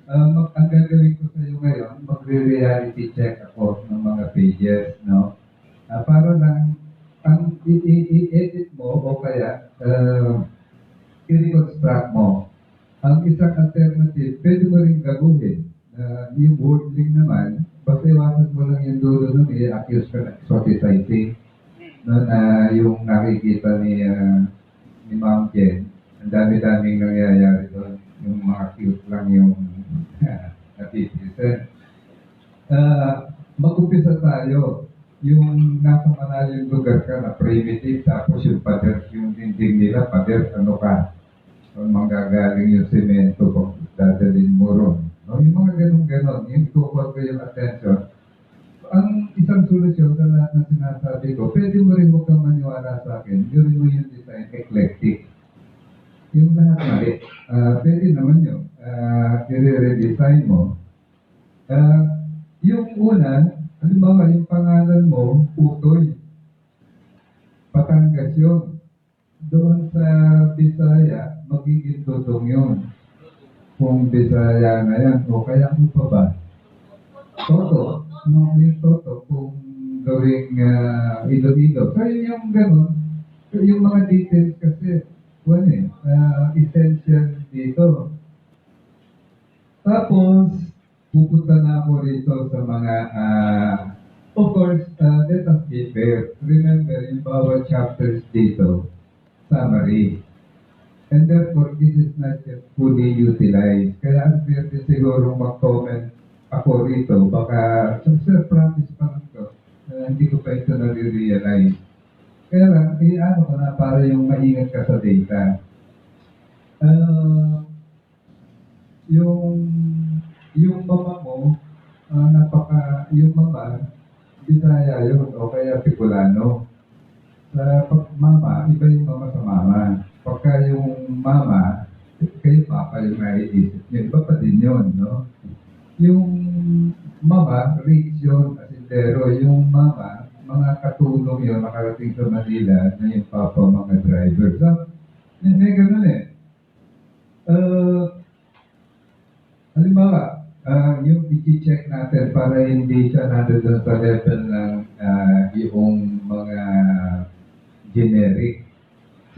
ang gagawin ko sa iyo ngayon, magre-reality check ako ng mga pages, no? Para lang, ang i-edit mo o kaya i-reconstruct mo. Ang isang alternative, pwede mo rin gagawin. Yung wordling naman, basta iwasan mo lang yung dulo nun, i-accuse ka ng exoticizing. Na yung nakikita ni Ma'am Jen, ang dami-daming nangyayari doon. Yung mga cute lang yung natitisan. Mag-upisa tayo. Yung nasa malayong lugar ka na primitive, tapos yung pader, yung dinding nila, pader, ano ka? So, manggagaling yung semento kung dadalhin mo ron. No? Yung mga ganun-ganon, yung tukot ko yung attention. Ang isang solusyon sa lahat ng sinasabi ko, pwede mo rin huwag kang maniwala sa akin, gawin mo yung design eclectic. Yung lahat mali. Pwede naman yun. I-redesign mo. Yung una, halimbawa yung pangalan mo, Putoy. Batangas yun. Doon sa Bisaya, magiging Dudong yun. Kung Bisaya na yan. O kaya ano pa ba? Toto. No, yung Toto kung gawing Iloilo. So yun yung ganun. yung mga details kasi, essential dito. Tapos, pupunta na ako rito sa mga, of course, let us be fair. Remember, yung bawat chapters dito, summary. And therefore, this is not yet fully utilized. Kaya ang pwede siguro mag-comment ako rito, baka, sir, promise pa lang to, hindi ko pa ito nare-realize. Kaya lang, ano ko na para yung maingat ka sa data. Yung mama mo, yung mama, Bisaya yun, o kaya Bicolano. Sa pag mama, iba yung mama sa mama. Pagka yung mama, kayo papa yung naiisip nyo, iba pa din yun, no? Yung mama, rich yun, asintero. Yung mama, mga katulong yun, nakarating sa Manila, na yung papa, mga driver. So, may ganun eh. Halimbawa, yung i-check natin para hindi siya nandun sa level ng yung mga generic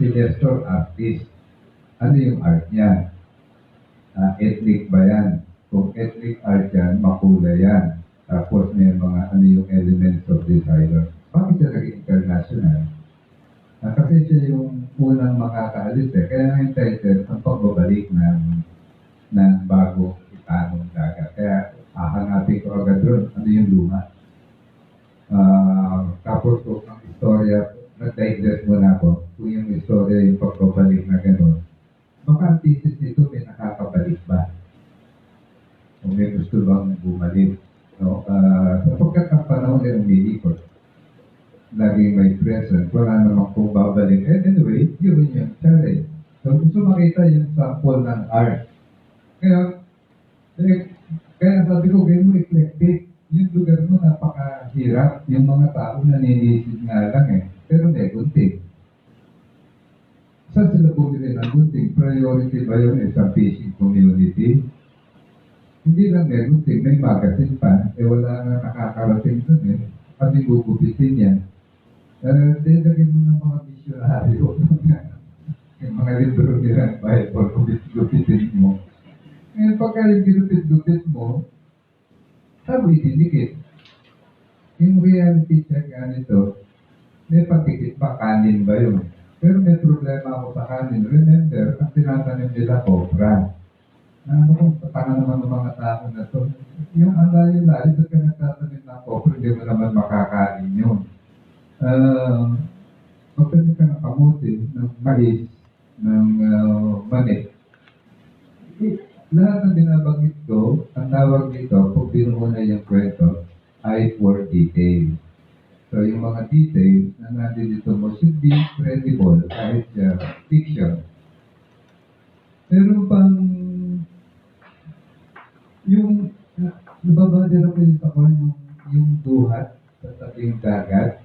sinister artist. Ano yung art niya? Ethnic ba yan? Kung ethnic art yan, makulay yan. Tapos may mga ano yung elements of designer. Bakit siya naging international? Kasi siya yung unang makakaalis eh. Kaya nga yung title, ang pagbabalik ng bago itanong dagat. Kaya hahanapin ko agad doon, ano yung luma. Tapos kung ang istorya, nag-digress muna ako, kung yung istorya yung pagbabalik na gano'n, baka ang thesis nito may nakakabalik ba? O may gusto bang bumalik? No? Sapagkat ang panahon ng umiikot, laging may present, wala namang kung babalik. Anyway, yun yung challenge. So gusto makita yung sample ng art. Kaya sabi ko, gawin mo eclectic. Yung lugar mo napakahirap. Yung mga tao naninisig nga lang eh. Pero may gunting. Saan sila bumili ng gunting? Priority ba yun sa fishing community? Hindi lang may gunting, may magazine pa. Wala nga nakakarating dun eh. Kami gugupitin yan. Dinagin mo ng mga missionaryo. Yung mga libro nila, Bible, gupitin mo. Ngayon, pagka yung ginupit-gupit mo, saan mo itindikit? Yung reality check nga nito, may pagkikit pa, kanin ba yun? Pero may problema ako sa kanin. Remember, ang tinatanim nila, cobra. Ano kung patanga naman ng mga tao na to? Yung layo-layo, ba't ka nagtatanim ng cobra, hindi mo naman makakain yun. Pagtanim ka ng kamuti, ng mais, ng mani, lahat ng binabanggit ko, ang tawag dito, kung pinuna yung kwento, ay for detail. So, yung mga details na natin dito mo should be credible kahit fiction. Pero pang yung nababadera ko yung ako yung duhat sa tabing dagat,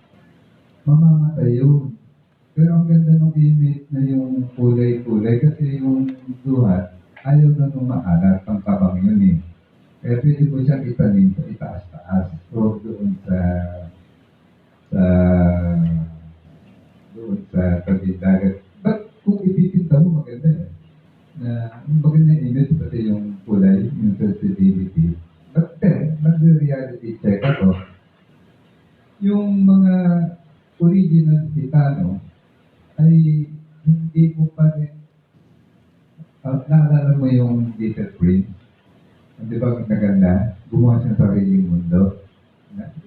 mamamatay yun. Pero ang ganda ng image na yung kulay-kulay kasi yung duhat, ayaw na nung maalat, pang tabang yun eh. Kaya pwede mo siyang itanim sa itaas-taas. So, doon sa tabing dagat. But kung ipipinta mo, maganda eh. Maganda yung image, pati yung kulay, yung sensitivity. But then, mag-reality check ako. Yung mga original Gitano ay hindi mo pa rin naalala mo yung Little Prince? Di ba naganda? Gumawa siya ng sariling mundo.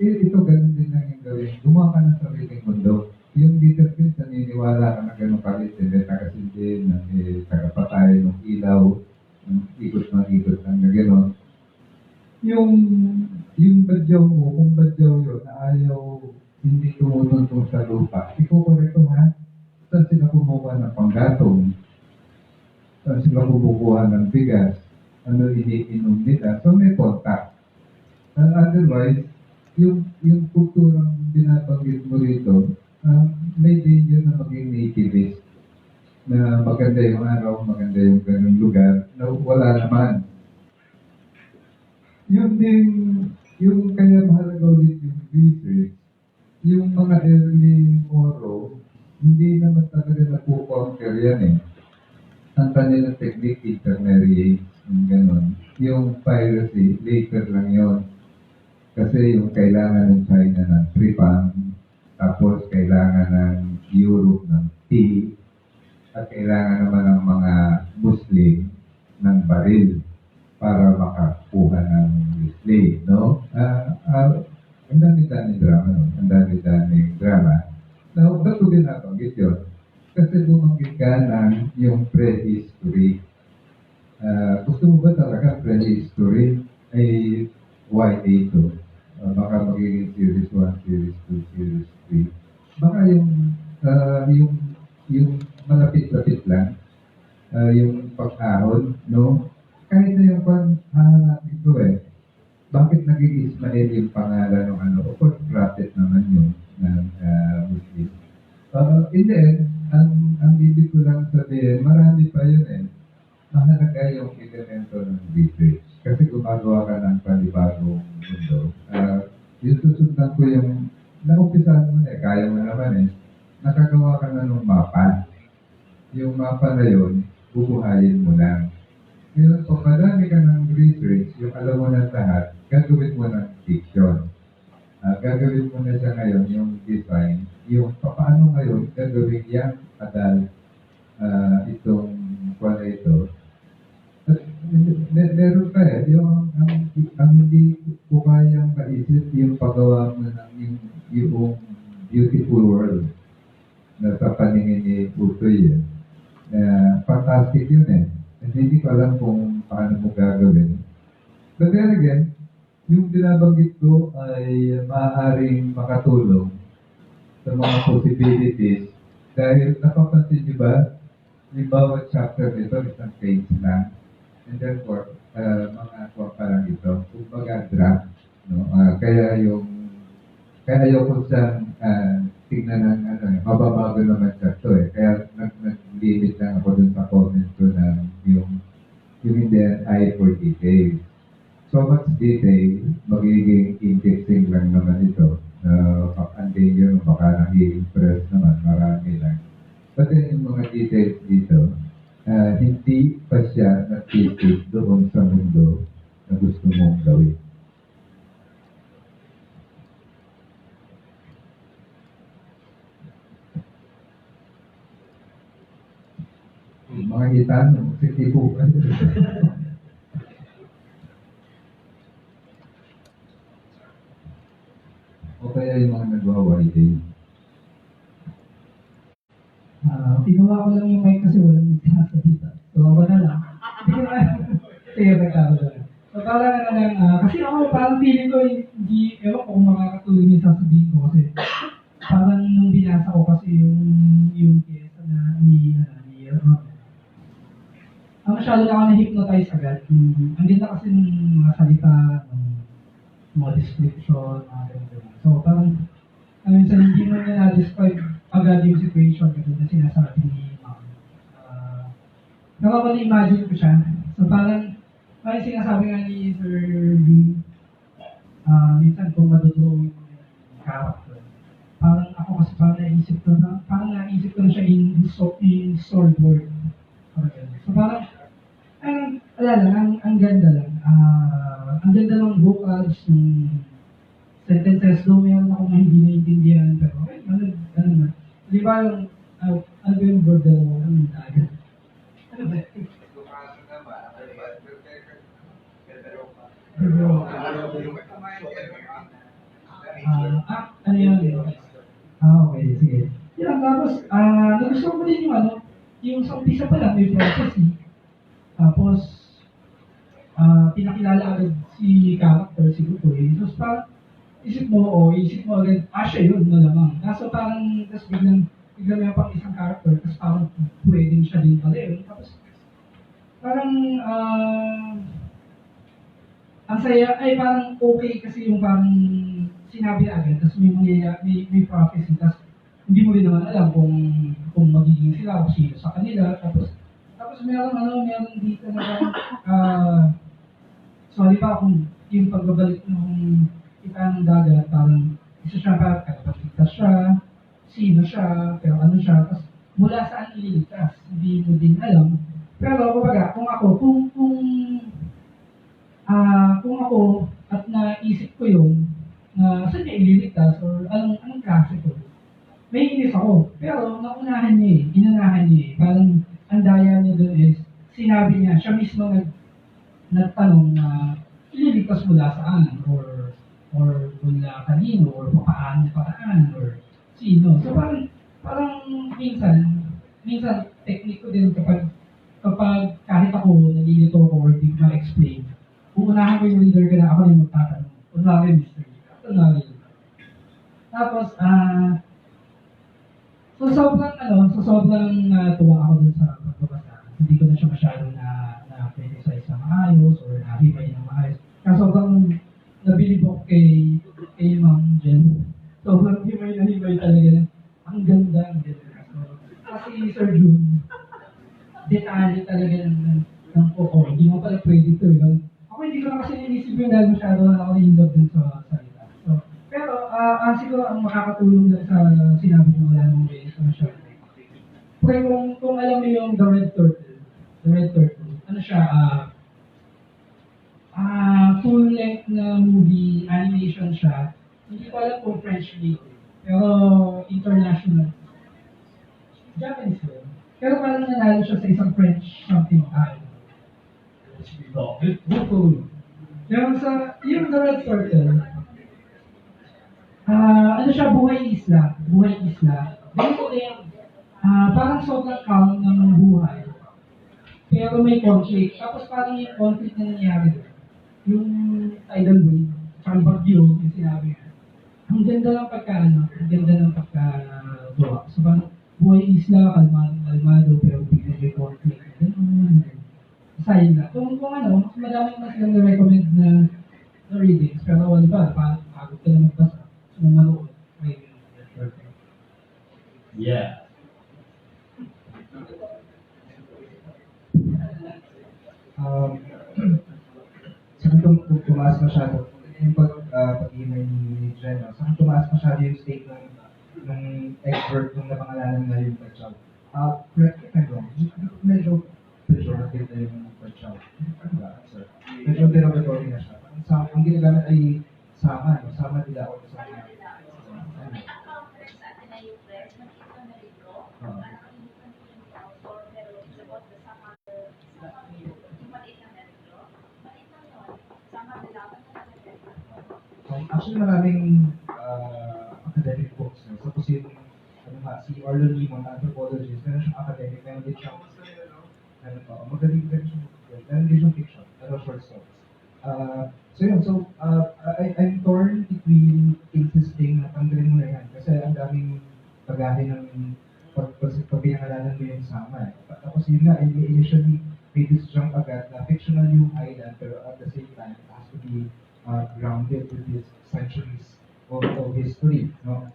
Ito ganun din lang yung gawin. Gumawa ka ng sariling mundo. Yung Little Prince, naniniwala ka na ganun kalit. Tagasindi, tagapatay, ng ilaw, ikot ng na gano'n. Yung badyaw mo, kung badyaw yun, na ayaw hindi tumutuntong sa lupa, ikukorek ko ha, saan sila kumuha ng panggatong? Saan sila kumukuha ng bigas? Ano iniinom nila? So may contact. Otherwise, yung kulturang binabanggit mo rito, may danger na maging nativist. Na maganda yung araw, maganda yung ganung lugar, na wala naman. Yung kaya mahalaga ulit yung research, yung mga early Moro, hindi naman talaga napukonquer yan eh. Ang kanilang technique, intermarriage, yung gano'n. Yung piracy, later lang yon. Kasi yung kailangan ng China ng tripang, tapos kailangan ng Europe ng tea, at kailangan naman ng mga Muslim ng baril para makakuha ng slave, no? Ang dami-dami drama, no? Ang dami-dami drama. Now, ba't ko binabanggit yun? Kasi bumanggit ka ng yung prehistory. Gusto mo ba talaga prehistory ay YA2? Baka magiging series 1, series 2, series 3. Baka yung malapit-lapit lang, yung pag-ahon, no? Kahit na yung natin ko eh, bakit naging Ismail yung pangalan ng ano? Of course, prophet naman yun ng Muslim. In the end, ang ibig ko lang sabihin, marami pa yun eh. Mahalaga yung elemento ng research. Kasi gumagawa ka ng panibagong mundo. Yung susundan ko yung, naumpisahan mo na eh, kaya mo naman eh. Nakagawa ka na ng mapa. Yung mapa na yun, bubuhayin mo lang. Ngayon, kung madami ka ng research, yung alam mo na lahat, gagawin mo ng fiction. Gagawin mo na siya ngayon, yung design, yung paano ngayon gagawin yan adult itong kuwan na ito. At meron pa eh, yung ang hindi ko kayang maisip yung paggawa mo ng yung beautiful world na sa paningin ni Utoy eh. Fantastic yun eh. At hindi ko alam kung paano mo gagawin. But then again, yung binabanggit ko ay maaaring makatulong sa mga possibilities dahil napapansin niyo ba, yung bawat chapter nito isang page lang. And therefore, mga kuha pa lang ito, kumbaga draft. No? Kaya ayoko siyang tignan ng mababago naman siya ito eh. Kaya nag-limit lang ako dun sa comment ko na yung hindi eye for detail. So much detail, magiging indexing lang naman ito. Andiyan yun, baka nag-i-impress naman, marami lang. But then yung mga details dito, hindi pa siya natitig doon sa mundo na gusto mong gawin. Mga gitano, sisipukan. O kaya yung mga nagwaway-day. Ginawa ko lang yung mic kasi walang nagsasalita. So, ako na lang. Sige, nagkakaroon na lang. So, para na lang, kasi ako parang feeling ko, hindi, ewan ko kung makakatulong yung sasabihin ko kasi parang nung binasa ko kasi yung pyesa na ni Ron. Masyado na ako na-hypnotize agad. Ang ganda kasi ng mga salita, ng mga description, mga ganun. So, parang, minsan hindi mo na na-describe agad yung situation kasi na sinasabi ni Ma'am. Nakapag-imagine ko siya. So, parang sinasabi nga ni Sir Lee, minsan kung madudraw yung character, parang ako kasi parang naisip ko na siya in storyboard. So, parang, ang ganda lang. Ang ganda ng vocals, ng sentences, though meron ako na hindi naiintindihan, pero ano na. Di ba yung, ano yung bordel mo? Ano yung agad? Ano ba? Ano yun? Okay, sige. Yan, tapos, nagustuhan ko din yung sa umpisa pa lang, may prophecy. Tapos, pinakilala agad si character, si Utoy. Tapos parang, isip mo agad, siya yun, malamang. Kaso parang, tapos biglang may pang isang character, tapos parang pwedeng siya din pala yun. Tapos, parang, ang saya, ay parang okay kasi yung parang sinabi agad, tapos may prophecy, tapos hindi mo rin naman alam kung magiging sila o sino sa kanila. Tapos meron dito na sorry pa kung yung pagbabalik ng kita ng dagat, parang isa siya parang kalapagligtas siya, sino siya, pero ano siya, tapos mula saan ililigtas, hindi mo din alam. Pero kumbaga, kung ako at naisip ko yun, na saan niya ililigtas or anong klase ko, may inis ako. Pero naunahan niya inunahan niya Parang ang daya niya doon is, sinabi niya, siya mismo nagtanong na ililigtas mula saan or mula kanino or paano paraan or sino. So parang minsan technique ko din kapag kahit ako nalilito ko or di ko ma-explain, uunahan ko yung leader ko na ako na yung magtatanong. Kunwari, Mr. Kunwari. Tapos, sobrang tuwa ako dun sa pagbabasa. Hindi ko na siya masyadong na-criticize na maayos or na-himay na maayos. Kaya sobrang nabilib ako kay Ma'am Jen. Sobrang himay talaga. Ang ganda. So, kasi Sir June, detalye talaga ng koko. Hindi mo pala pwede ito. Ako hindi ko na kasi inisip yung dahil masyado na ako na-inlove dun sa salita. So, pero siguro ang makakatulong lang sa sinabi mo wala nung way sa masyado. Pero kung alam mo yung The Red Turtle, ano siya, full-length na movie, animation siya. Hindi ko alam kung French made, pero international. Japanese ko. Pero parang nanalo siya sa isang French something. Pero yung The Red Turtle, ano siya, buhay isla. Basically, parang sobrang calm ng buhay. Pero may conflict. Tapos parang yung conflict na nangyari doon, yung tidal wave, parang bagyo, yung sinabi niya. Ang ganda ng pagkagawa. So parang buhay isla, kalmado, pero bigla may conflict. Ganun. Sayang na. Kung ano, madami na silang na-recommend na readings. Pero wala ba, pagod ka na magbasa. So manood. Yeah. Saan tumaas masyado yung pag-email ni Jen, saan tumaas masyado yung state ng expert nung napangalanan nga yung pag-job. Correct me if I'm wrong, medyo pejorative na yung pag-job. Ano ba, sir? Medyo derogatory na siya. Ang ginagamit ay sama, no? Sama nila ako sa actually, maraming academic books. No? So, kasi si Arlo Limon, anthropologist, meron siyang academic, meron din siyang magaling siyang fiction, meron short stories. I'm torn between insisting na tanggalin mo na yan kasi ang daming bagahe ng pagpinangalanan mo yung sama. Tapos yun nga, initially, may disjunct agad na fictional yung island pero at the same time, it has to be grounded with these centuries of history. No?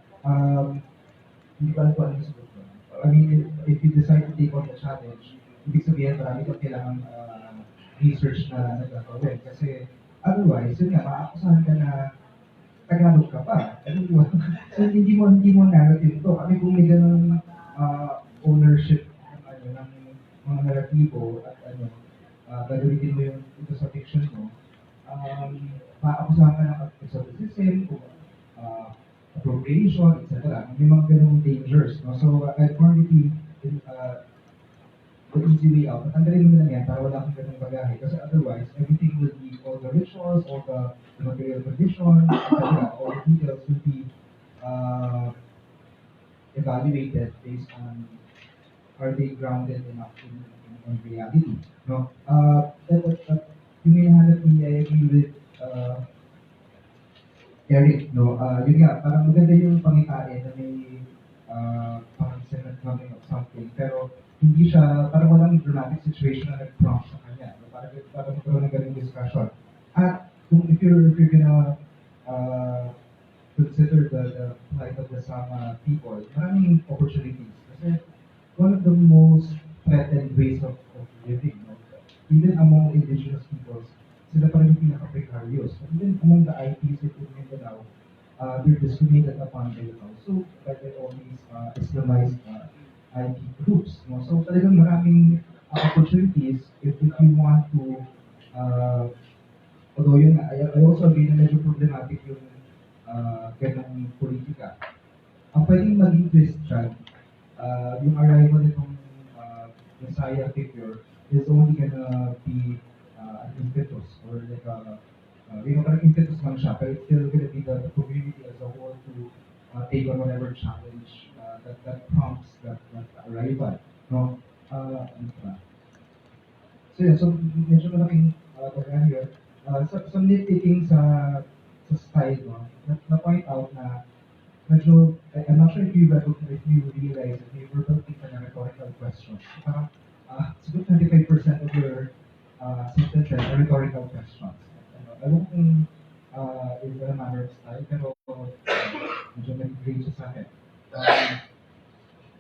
Hindi ko alam kung ano yung sagot ko. I mean, if you decide to take on the challenge, ibig sabihin marami kang kailangan research na nagagawin. Kasi otherwise, yun nga, maakusahan ka na Tagalog ka pa. So hindi mo narrative to. Kami kung may ganun ownership ng mga naratibo at gagawin mo yung ito sa fiction mo, maakusahan ka ng exoticism, appropriation, etc. May mga ganung dangers. No? So I'd probably be the easy way out. Natanggalin mo lang yan para wala kang ganung bagahe. Kasi otherwise, everything will be, all the rituals, all the material conditions, etc. All the details will be evaluated based on are they grounded enough in reality. No? You may have I agree with Eric, no? Yun nga, parang maganda yung pangitain na may pang-senate coming of something, pero hindi siya, parang walang dramatic situation na nag-prompt sa kanya. No? Parang magkaroon ng ganung discussion. At if you're gonna consider the plight of the Sama people, maraming opportunities. Kasi one of the most threatened ways of living, no? Even among indigenous peoples, sila pa rin yung pinaka-precarious. Even among the IPs in Mindanao, they're discriminated upon by the council, by all these IT groups. No? So talagang maraming opportunities if you want to although yun, I also agree na medyo problematic yung ganong politika. Ang pwedeng maging twist dyan, yung arrival nitong Messiah figure is only gonna be an impetus or like parang impetus lang siya, pero it's still gonna be the community as a whole to take on whatever challenge that prompts that arrival. No? Ano pa? So yeah, so medyo malaking baga here. Some nitpicking sa style, no? Na-point out na medyo, I'm not sure if you realize that may verbal things and rhetorical questions. Parang, siguro 25% of your sentences are rhetorical questions. Alam kung is a matter of style, pero medyo nag-grade siya sa akin.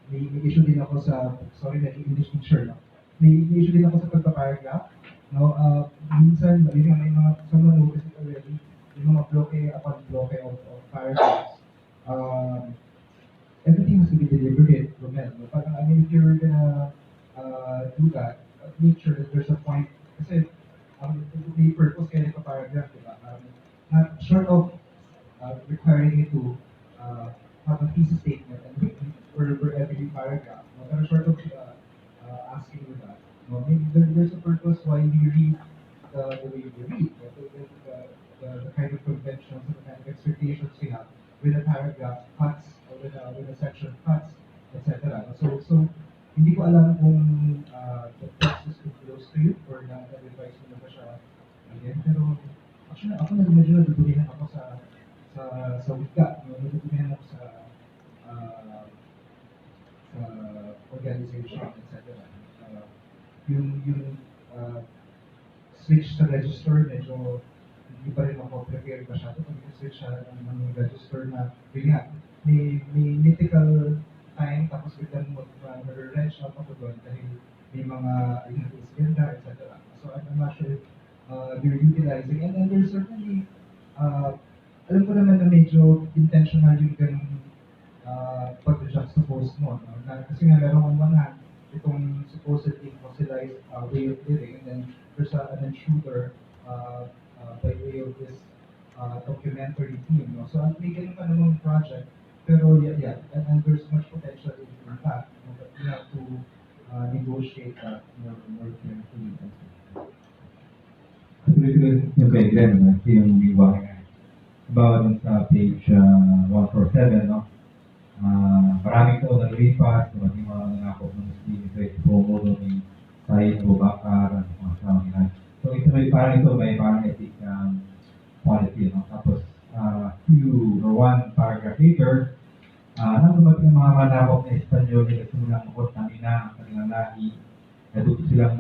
May issue din ako sa, sorry, medyo English teacher, no? May issue din ako sa pagpaparagraph. No, minsan, yun may mga, someone noticed it already, yung mga bloke upon bloke of paragraphs. Everything has to be deliberate, Romel. No? Parang, I mean, if you're gonna do that, make sure that there's a point, kasi may purpose kaya ito paragraph, diba? Not short of requiring you to have a thesis statement and for every paragraph. No? Pero short of asking you that. No, maybe there's a purpose why you read the way you read, the kind of conventions, the kind of expectations we have with a paragraph cuts, or with a section cuts, etc. So hindi ko alam kung the text is too close to you or na-revise mo na ba siya again. Pero actually, ako medyo nadudulihan ako sa wika, nadudulihan ako sa organization, etc. Yung switch sa register, medyo hindi pa rin ako prepare masyado pag switch siya ng register na may mythical time tapos biglang mag-wrench out ako doon dahil may mga ganda, etc. So I'm not sure if you're utilizing, and then there's certainly alam ko naman na medyo intentional yung ganung pag-juxtapose mo, no? Kasi nga meron on one hand itong supposedly fossilized way of living, and then there's an intruder by way of this documentary theme. No? So may ganun pa namang project, pero yeah, and there's much potential in that, no? But you have to negotiate that more carefully. Tuloy-tuloy yung kay Glenn, yung iwa about sa page 147, no? Maraming taon ng lipas, yung mga nangako ng Muslim, ito promo ni Said Boubacar, mga kasama nila. So ito may parang ethic quality, no? Tapos one paragraph later, nang dumating ang mga manakop na Espanyol, nagsimulang makontamina ang kanilang lahi, natuto silang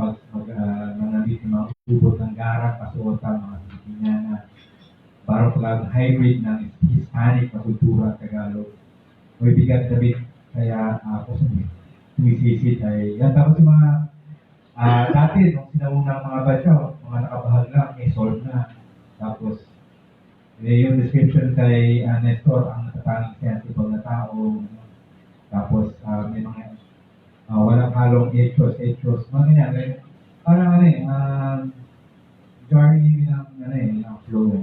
manamit ng mga ubot ng garang, kasuotan, mga Filipiniana, parang palang hybrid ng Hispanic na kultura at Tagalog. May bigat sabihin, kaya ako sumisisid ay yan. Tapos yung mga dati, nung sinaunang mga batya, mga nakabahag lang, solve na. Tapos, yung description kay Nestor, ang natatanging sensible na tao. Tapos, may mga walang halong etros, mga ganyan. Parang jarring ng flow,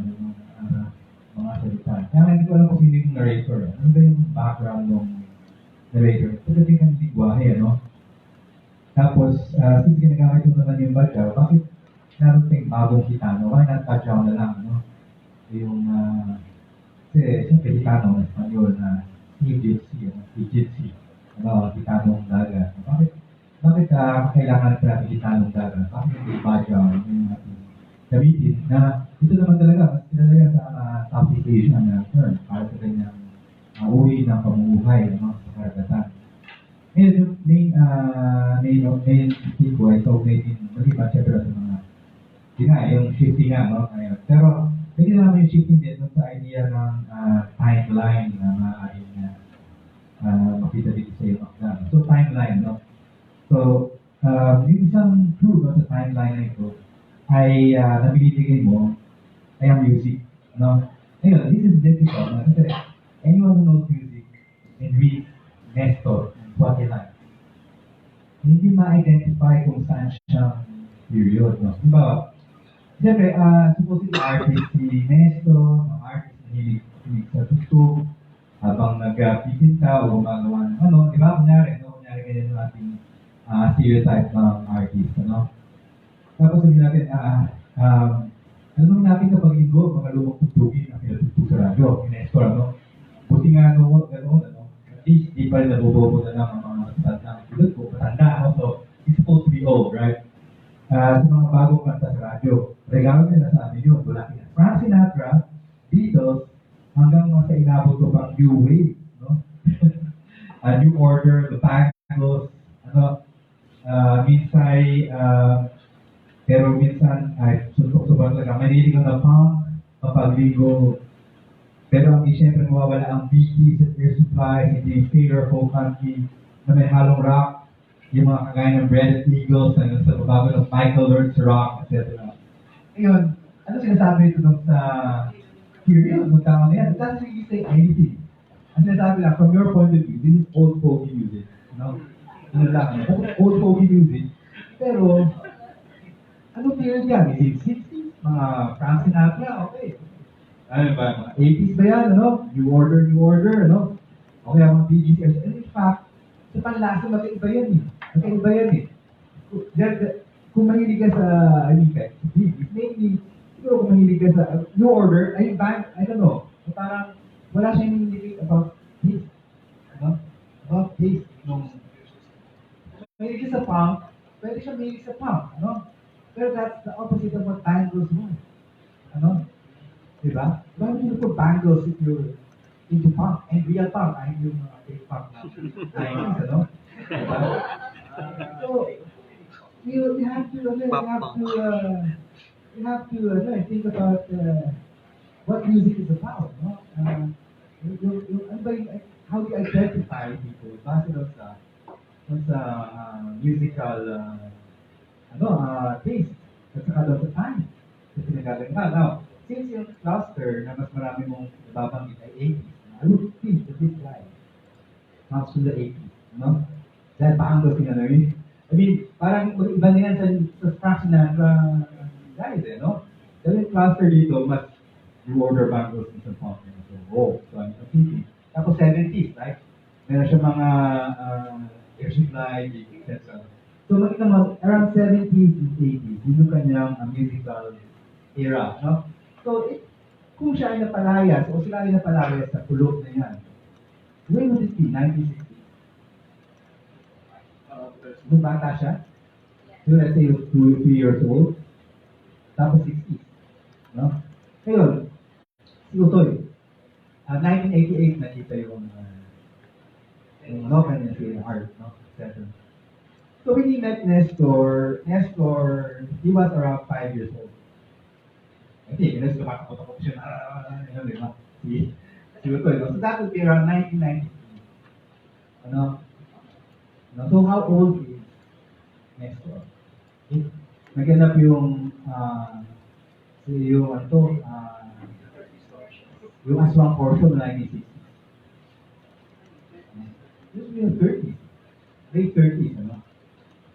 mga salita. Kaya hindi ko alam kung sino yung narrator. Ano ba yung background ng narrator? Pagdating ng lingwahe, ano? Tapos, since ginagamit mo naman yung badyaw, bakit naroon tayong bagong Gitano? Why not badyaw na lang, no? Yung, kasi, siyempre, Gitano, Espanyol na Egyptsy, Gitanong dagat. Bakit kailangan natin Gitanong dagat? Bakit hindi badyaw? Yung gamitin na ito naman talaga, mas talaga sa Southeast Asian na term para sa kanyang uri ng pamumuhay sa karagatan. Ngayon, yung main tip ko ay saugnate maliban siyempre sa mga yung shifting nga, no? Pero pwede naman yung shifting din sa idea ng timeline na maaaring makita dito sa iyo. So, timeline, no? So, yung isang clue sa timeline na ito ay nabibigay mo ay ang music. No? Ngayon, this is difficult. Kasi anyone who knows music and reads Nestor and Swati Line, hindi ma-identify kung saan siyang period, no? Diba? Siyempre, supposedly artist si Nesto, mga artist na hilig sa tugtog, habang nagpipinta o gumagawa ng ano, di ba? Kunyari ganyan yung ating stereotype ng artist, ano? Tapos sabihin natin, ano naman natin kapag linggo, mga lumang tugtugin na pinatugtog sa radyo, yung Nestor, ano? Buti nga, ano, at least, di pa rin nabubobo na lang ang mga matanda. Tulad ko, matanda, ano? So, it's supposed to be old, right? Sa mga bagong kanta sa radyo, regalo nila sa amin yun, wala yan. Frank Sinatra, Beatles, hanggang sa inabot ko pang New Wave, no? New Order, The Bangles, ano, minsan, pero minsan, ay, suntok-suntok talaga, manilig ka na punk, mapagligo, pero ang siyempre mawawala ang Bee Gees at Air Supply, hindi Taylor, folk country, na may halong rock, yung mga kagaya ng Bread and Eagles, na sa babago ng Michael Learns to Rock, etc. Ngayon, ano sinasabi ito dun sa period ng tao na yan? It doesn't really say anything. Ang sinasabi lang, from your point of view, this is old folky music. No? Ano lang, old folky music. Pero, ano period yan? Is it 60s? Mga Frank Sinatra? Okay. Ano ba? Mga 80s ba yan? Ano? New Order, ano? Okay, ang mga Bee Gees. And in fact, sa panlasa, magkaiba yan eh. Magkaiba yan eh. Kung mahilig ka sa, Bee Gees, maybe, siguro kung mahilig ka sa New Order, ay band, I don't know. So parang, wala siyang lyric about taste. Ano? About taste. Nung, mahilig ka sa punk, pwede siya mahilig sa punk. Ano? Pero that's the opposite of what Bangles was. Ano? Diba? Why would you look for Bangles if you're into punk? And real punk, ay yung fake punk na. Ano? Diba? So, you have to think about what music is about, no? How do you identify people? Base sa musical taste at saka doon sa time sa pinagagalingan. Now, since yung cluster na mas marami mong nababanggit ay 80s, I would think that this guy comes from the 80s, no? Dahil paano pinanoy? I mean, parang iba na yan sa Frank Sinatra guys, eh, no? Dahil yung cluster dito, mas New Order Bangles and some punk. So I'm thinking. Tapos 70s, right? Meron siya mga Air Supply, etc. So makita mo, around 70s and 80s, yun yung kanyang musical era, no? So, kung siya ay napalayas, o sila ay napalayas sa kulot na yan, when would it be? 1960s? Nung bata siya? So, let's say, 2 years old. Tapos 60s. No? Ngayon, si Utoy, 1988 nakita yung novel niya si Art, no? etc. So when he met Nestor, he was around 5 years old. I think, Nestor, makatakot siya na, di ba? Si Utoy, no? So that would be around 1993. Ano? So how old is Nestor? Naganap yung yung aswang portion ng 1960s. This is yung 30s. Late 30s, ano?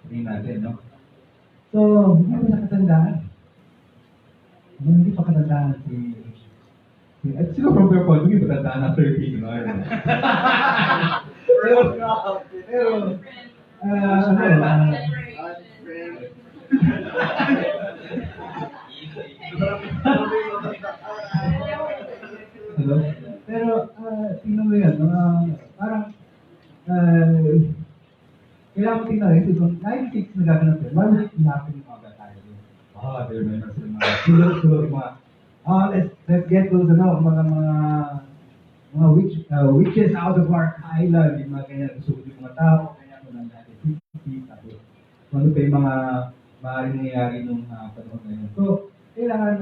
Sabihin natin, no? So, hindi pa siya katandaan. Hindi pa katandaan at siguro from their point, hindi pa katandaan na 30s, no? Pero, tingnan mo yan, parang, kailangan mo tingnan rin, kung 96 nagaganap yun, why would it be happening all that time? They remember sila mga sulog, let's get those, mga witches out of our island, yung mga ganyan, gusto yung mga tao, kanya ko ng dati, tapos, ano pa yung mga maaaring nangyayari nung panahon na yun. So, kailangan,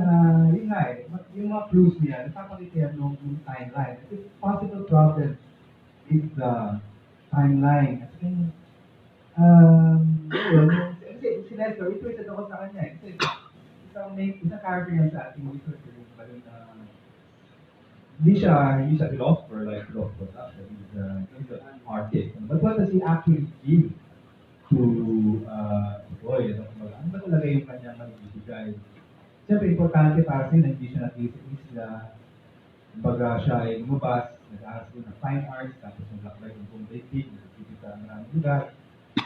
yun nga yung mga clues niya, napapakita yan nung timeline. It's possible problem is the timeline. Kasi si Nestor, itweeted ako sa kanya. Kasi isang character yan sa ating research. Hindi siya philosopher, like philosopher. He's an artist. But what does he actually feel? Boy, ano ba talaga yung kanyang ibibigay? Siyempre, importante para sa'yo na hindi siya nag-isla. Kumbaga siya ay lumabas, nag-aaral sila ng fine arts, tapos naglakbay ng buong daigdig, nagtitipid sa maraming lugar.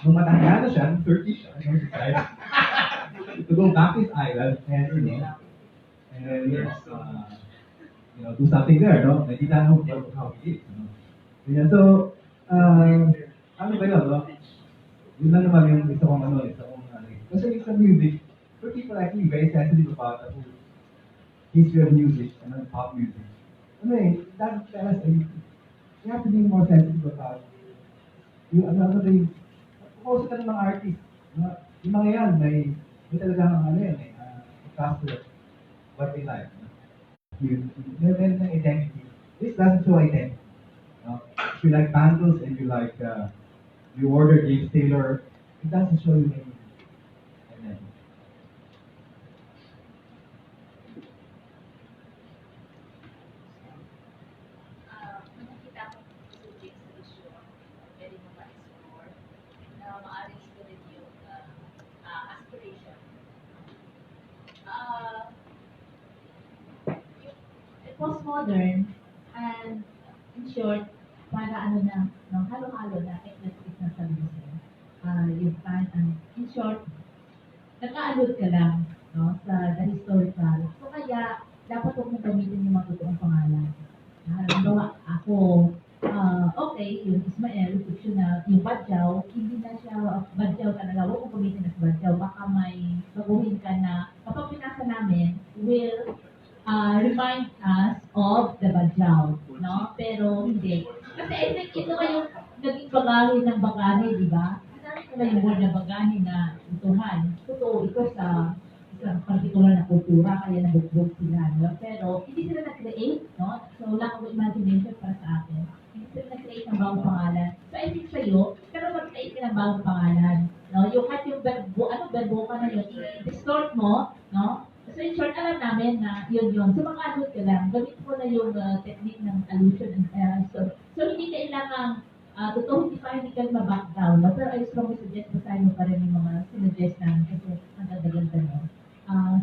Nung matanda na siya, nung 30 siya, nung decide to go back to his island and, and then, do something there, no? Nakita mo how he is, no? Ganyan. So, ano ba yun, no? Yun lang naman yung isa kong kasi sa music, for people actually very sensitive about the whole history of music and then pop music. That tell us anything. You have to be more sensitive about yung most of the mga artists, yung mga yan, may talagang factor what they like. There's an identity. This doesn't show identity. If you like Bangles and you like you order James Taylor, it doesn't show you any identity. Nakita ko sa James issue, pwede mo ma-explore na maaaring spirit yung aspiration. It was modern and in short, para ano na, no, halo-halo na eclectic na sa music. Yung band, and in short, naka-allude ka lang, no, sa the historical. So kaya, dapat huwag mong gamitin yung mga totoong pangalan. Halimbawa, ako, okay, yung Ismael, fictional, yung Badyaw, hindi na siya Badyaw talaga, huwag mong gamitin as Badyaw. Baka may baguhin ka na, kapag pinasa namin, will remind us of the Badyaw, no? Pero hindi. Kasi I think ito yung naging bagahe ng bagahe, di ba? Sinabi ko na yung word na bagahe na ituhan. Totoo, ito sa isang particular na kultura, kaya nabugbog sila, no? Pero hindi sila nag-create, no? So, lack of imagination para sa akin. Hindi sila nag-create ng bagong pangalan. So, I think sa'yo, pero mag-create ka ng bagong pangalan, no? Yung kahit yung verbo ka na yun, i-distort mo, no? So, in short, alam namin na yun. So, maka-allude ka lang. Gamit mo na yung technique ng allusion and so, hindi kailangan, totoo, hindi ka ma-back down. No? Pero I strongly suggest basahin mo pa rin yung mga sinuggest namin kasi ang ganda-ganda no?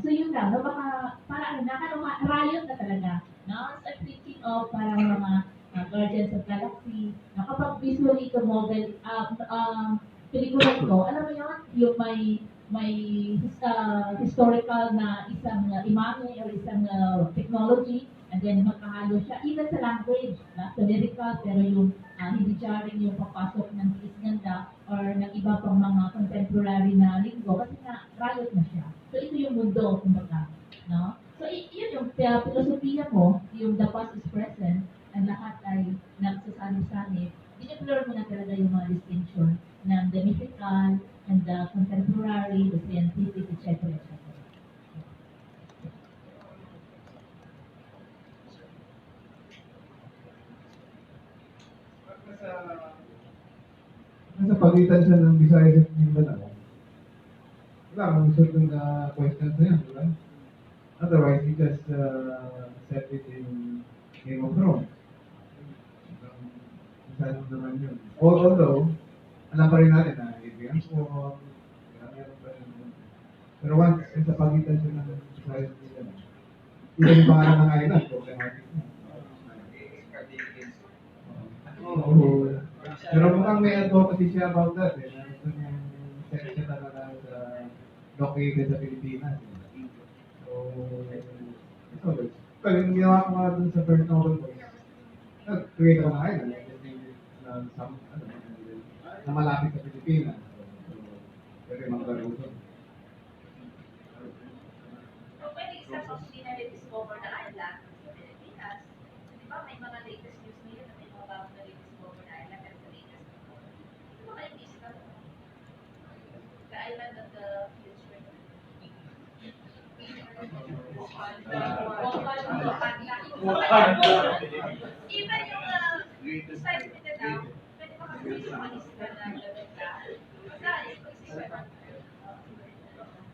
So, yun lang. No? Baka, para riot na talaga. No? So, thinking of parang mga Guardians of Galaxy. No? Kapag visually ito model, pelikula ito, alam mo yun, yung may historical na isang image or isang technology and then magkahalo siya even sa language, sa lyrical, pero yung hindi jarring yung papasok ng ganda or ng iba pang mga contemporary na linggo kasi na riot na siya. So ito yung mundo, kumbaga. No? So yun yung filosofiya mo, yung the past is present, ang lahat ay nagsasanib-sanib. I-explore mo na talaga yung mga distinction ng the mythical and the contemporary, the scientific, etc. etc. Nasa pagitan siya ng Visayas at Mindanao. Wala kang certain questions na yan, di ba? Otherwise, you just set it in Game of Thrones. Masyadong naman yun. Although, alam pa rin natin na Adrian Paul, meron pa rin. Pero once, sa pagitan siya ng Visayas at Mindanao, iba yung pangalan ng island, problematic na. Oo. Pero mukhang may advocacy siya about that eh. Gusto niyang set siya talaga sa located sa Pilipinas. So, it's always. Well, yung ginawa ko nga dun sa first novel ko, nag-create ako ng island. Na malapit sa Pilipinas. So, pwede magkaroon doon. So, pwede isa pa hindi na discover na island sa Pilipinas. Di ba may mga latest news ngayon na may mga bagong na discover na island at sa latest. Ano ba yung lista? The island of the future. Even yung side Mindanao, pwede pa kasi yung mga lista na gawin ka. Basta, yung pag-isip ka.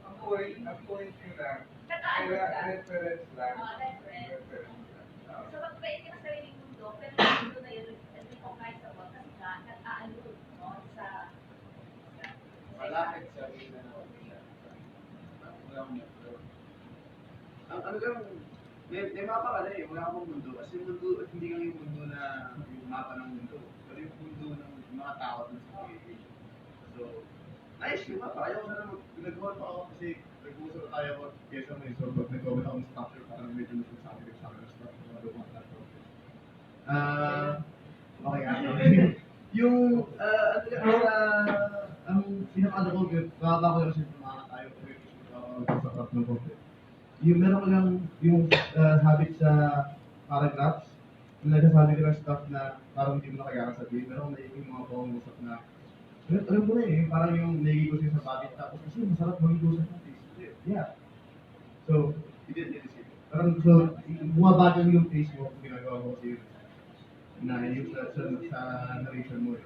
Ang point nyo lang, reference lang. Reference lang. So, mag-create ka ng sariling mundo, pero yung mundo na yun, hindi ko kahit sa world, kasi nga, nag-aalun, no, sa kahit sabihin na ako siya. Wala akong mundo. Ano lang, may mapa ka na eh, wala akong mundo. Kasi yung mundo, hindi lang yung mundo na yung mapa ng mundo. Pero yung mundo ng mga tao na sa pagiging. So, nice yung mapa. Ayaw ko na lang, pinagawa pa ako kasi nag-uusap na tayo about kesa may so pag nag-comment ako ng structure, parang medyo nasasabi sa akin ng structure ng mga lumang platform. Okay, yung, ang pinaka-ano ko, baka ko lang siya mga tayo, sa craft ng content. Yung meron ko lang yung habit sa paragraphs, yung nagsasabi ko ng stuff na parang hindi mo na kailangan sabihin, meron nagiging mga pangungusap na, alam mo na eh, parang yung nagiging ko siya sa babit, tapos kasi masarap mag-usap natin. Yeah. So, parang so, bumabagal yung face mo kung ginagawa mo kasi na yung sa narration mo eh.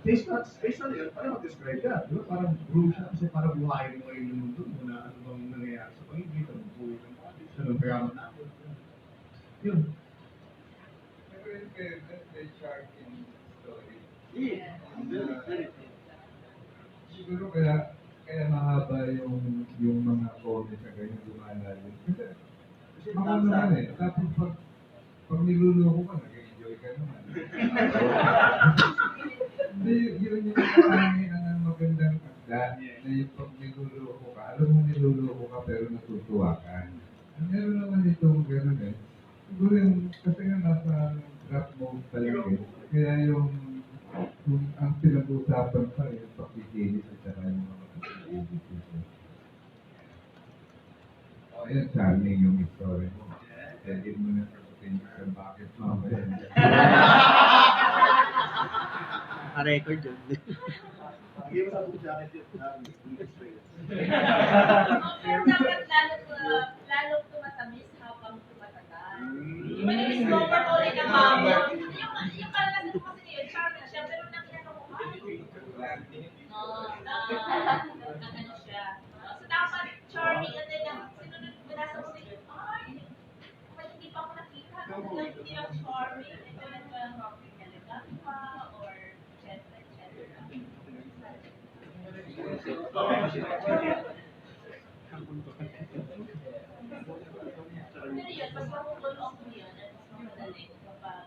Face na yun, parang mag-describe ka. Diba? Parang room siya kasi parang buhayin mo ngayon yung mundo mo na ano bang nangyayari sa pag-ibig mo. Buhay ka mo. Ganun, kaya mo na. Yun. Pero yung kay Sharkin story. Yeah. Siguro kaya mahaba yung mga comments na ganyan lumalalim. Kasi makano naman eh. Tapos pag niluloko ka, nag-enjoy ka naman. Hindi, yun yung ang magandang tanda na yung pag niluloko ka, alam mo niluloko ka pero natutuwa ka. Meron naman itong gano'n eh. Siguro yung, kasi nga nasa rap mode talaga eh. Kaya yung ang pinag-usapan pa yung pakikilis at saka yung mga pakikilis. O yan, charming yung story mo. Pwede mo na sagutin sa bakit mamaya. Record yun. Hindi mo sa book jacket yun. Pero dapat lalo tumatamis habang tumatagal. Iba na discover ko rin ang mamon. Yung kalalasan ko kasi ngayon, charming siya, pero nakilala ko ay. Ano siya. So dapat charming and then sinunod mo nasa mo rin, ay, hindi pa ako nakita. Hindi lang charming, and then elegant pa, or etc. Pero yun, mas makukulo ako yun at mas madali kapag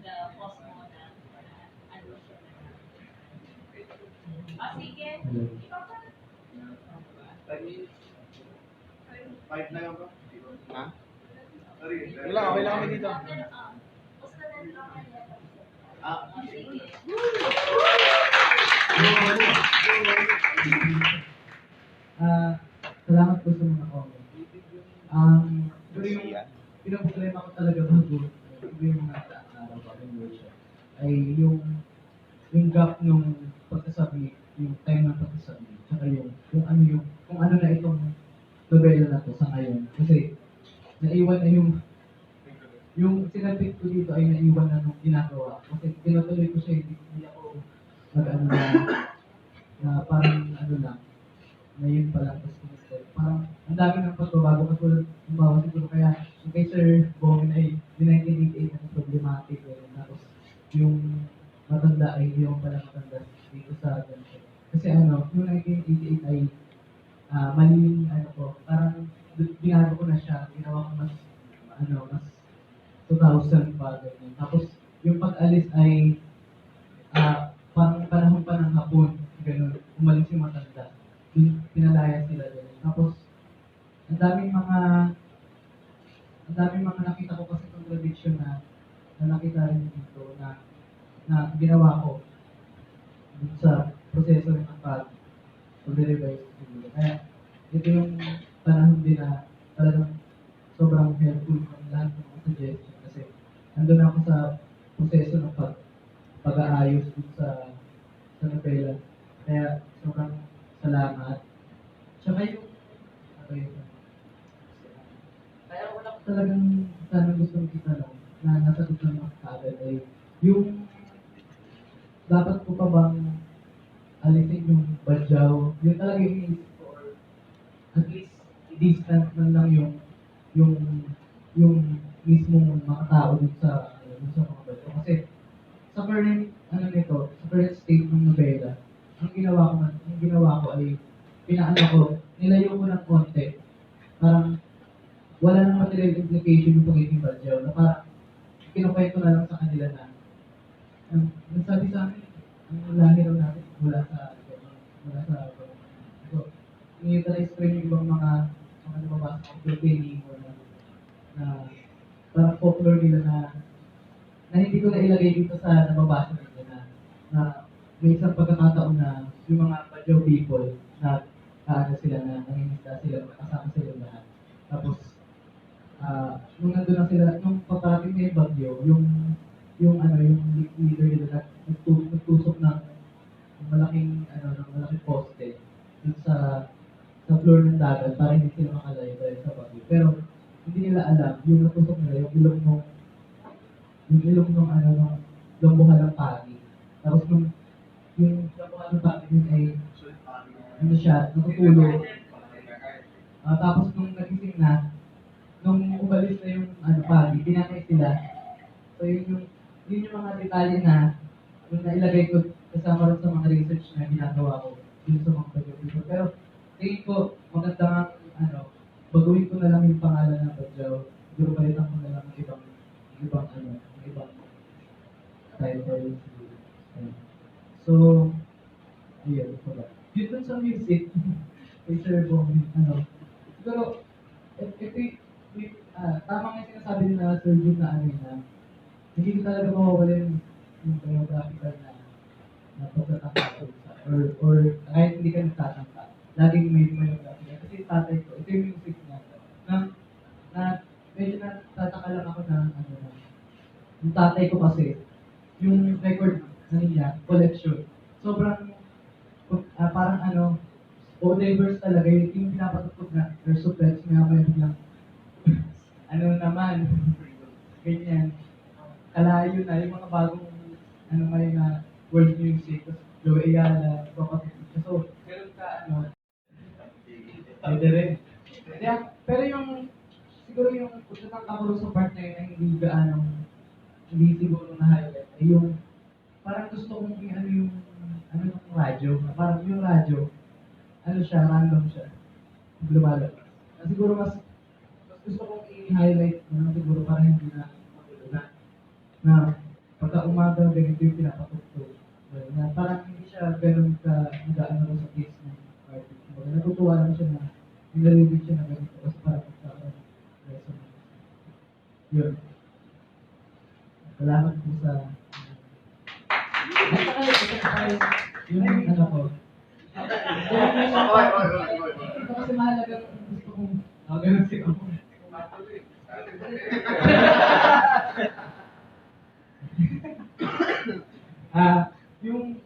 nag-post mo na ano siya na. Sige. Iba pa. 5 minutes. 5 na lang ba? Ha? Sorry. Okay lang kami dito. Post na lang lang kaya. Sige. Salamat po sa mga comment. Pero yung problema ko talaga bago yung mga araw pa yung workshop ay yung gap nung pagsasabi, yung time ng pagsasabi, tsaka kung ano na itong novela na to sa ngayon. Kasi naiwan na yung sinabit ko dito ay naiwan na nung ginagawa. Kasi tinutuloy ko siya, hindi ako nag-ano na parang ano lang, ngayon pa lang, parang ang dami ng pagbabago katulad ng bawa siguro kaya yung kay Sir Bongin ay yung 1988 na problematic tapos yung matanda ay hindi yung pala matanda dito sa ganito. Kasi yung 1988 ay maling parang binago ko na siya, ginawa ko mas 2000 pa ganyan. Tapos yung pag-alis ay parang panahon pa ng hapon, gano'n, umalis yung matanda. Pinalaya sila doon. Tapos, ang daming mga nakita ko kasi contradiction na nakita rin dito na ginawa ko sa proseso ng pag-revise siguro. Kaya, ito yung panahon din na talagang sobrang helpful ng lahat ng mga suggestion kasi nandun ako sa proseso ng pag-aayos dito sa novela. Kaya, sobrang salamat. Tsaka kaya wala ko talagang sana gustong itanong na nasagot ng mga kagad ay yung dapat ko pa bang alisin yung badyaw, yun talaga yung inisip ko or at least i-distance man lang yung mismong mga tao dun sa mga badyaw. Kasi sa current ano nito, sa current state ng nobela, ang ginawa ko ay, pinaano ko, nilayo ko ng konti. Parang, wala nang material implication yung pagiging badyaw, na parang, kinukwento na lang sa kanila na, nagsabi sa amin, ang lahi raw natin, mula sa, so, in-utilize ko rin yung ibang mga lumabas ng Philippine or na parang folklore nila na hindi ko na ilagay dito sa nababasa nila na may isang pagkakataon na yung mga Badyaw people na ano sila na nangingisda sila, kasama sila lahat. Tapos, nung nandun na sila, nung paparating na yung bagyo, yung leader nila na nagtusok ng malaking poste dun sa floor ng dagat para hindi sila makalayo dahil sa bagyo. Pero, hindi nila alam, yung natusok nila, yung ilong nung lombohan ng pagi. Tapos yung lombohan ng pagi din ay natutulog. Tapos nung nagising na, nung umalis na yung pagi, pinakay sila. So yun yung mga detalye na yung nailagay ko kasama rin sa mga research na ginagawa ko dito sa mga Badyaw. Pero tingin ko maganda nga baguhin ko na lang yung pangalan ng Badyaw. Siguro palitan ko na lang ng ibang title. So, ayun, yun dun sa music, kay Sir Bong, siguro, tama nga yung sinasabi nila Sir Jun na hindi ko talaga mawawala yung biographical na pagkakataon or kahit hindi ka nagtatangka, laging may biographical. Kasi tatay ko, ito yung music niya, na medyo natataka lang ako yung tatay ko kasi, yung record niya, collection, sobrang, parang diverse talaga, yung pinapatutog na, there's so flex, may biglang, naman, ganyan, kalayo na, yung mga bagong, may na world music, Joe Ayala, so, meron ka, pwede rin. Yeah, pero siguro yung pagkakakaroon sa part na yun ay hindi siguro na-highlight. Ay yung, parang gusto kong yung radyo. Parang yung radyo, siya, random siya. Lumalabas. Siguro mas gusto kong i-highlight siguro para hindi na na pagka umaga, ganito yung pinapatugtog. Na parang hindi siya ganun ka nag-ano sa case ng party. Natutuwa lang siya na nilalilig siya na ganito kasi parang resonance. Yun. Salamat po sa yun yung ko. Ito kasi mahalagang gusto kong ganun siya ako. Yung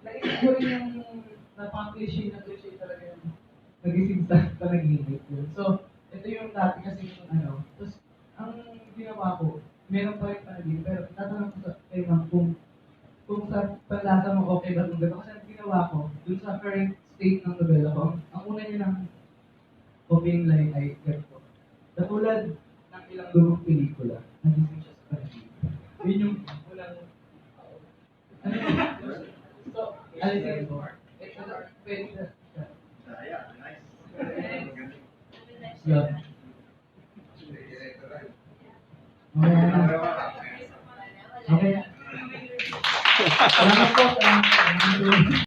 naisip ko rin yung napaka-cliche talaga yung nagising sa panaginip yun. So, ito yung dati kasi yung tapos ang ginawa ko, meron pa rin panaginip, pero tatanong ko kay ma'am kung sa panlasa mo okay ba itong gano'n. Kasi ang ginawa ko, dun sa current state ng nobela ko, ang una niya ng copying line ay ganito. Katulad ng ilang lumang pelikula, nagising siya sa panaginip. Yun yung unang so, alisin ko. It's a page na. Yeah. Okay. Salamat po.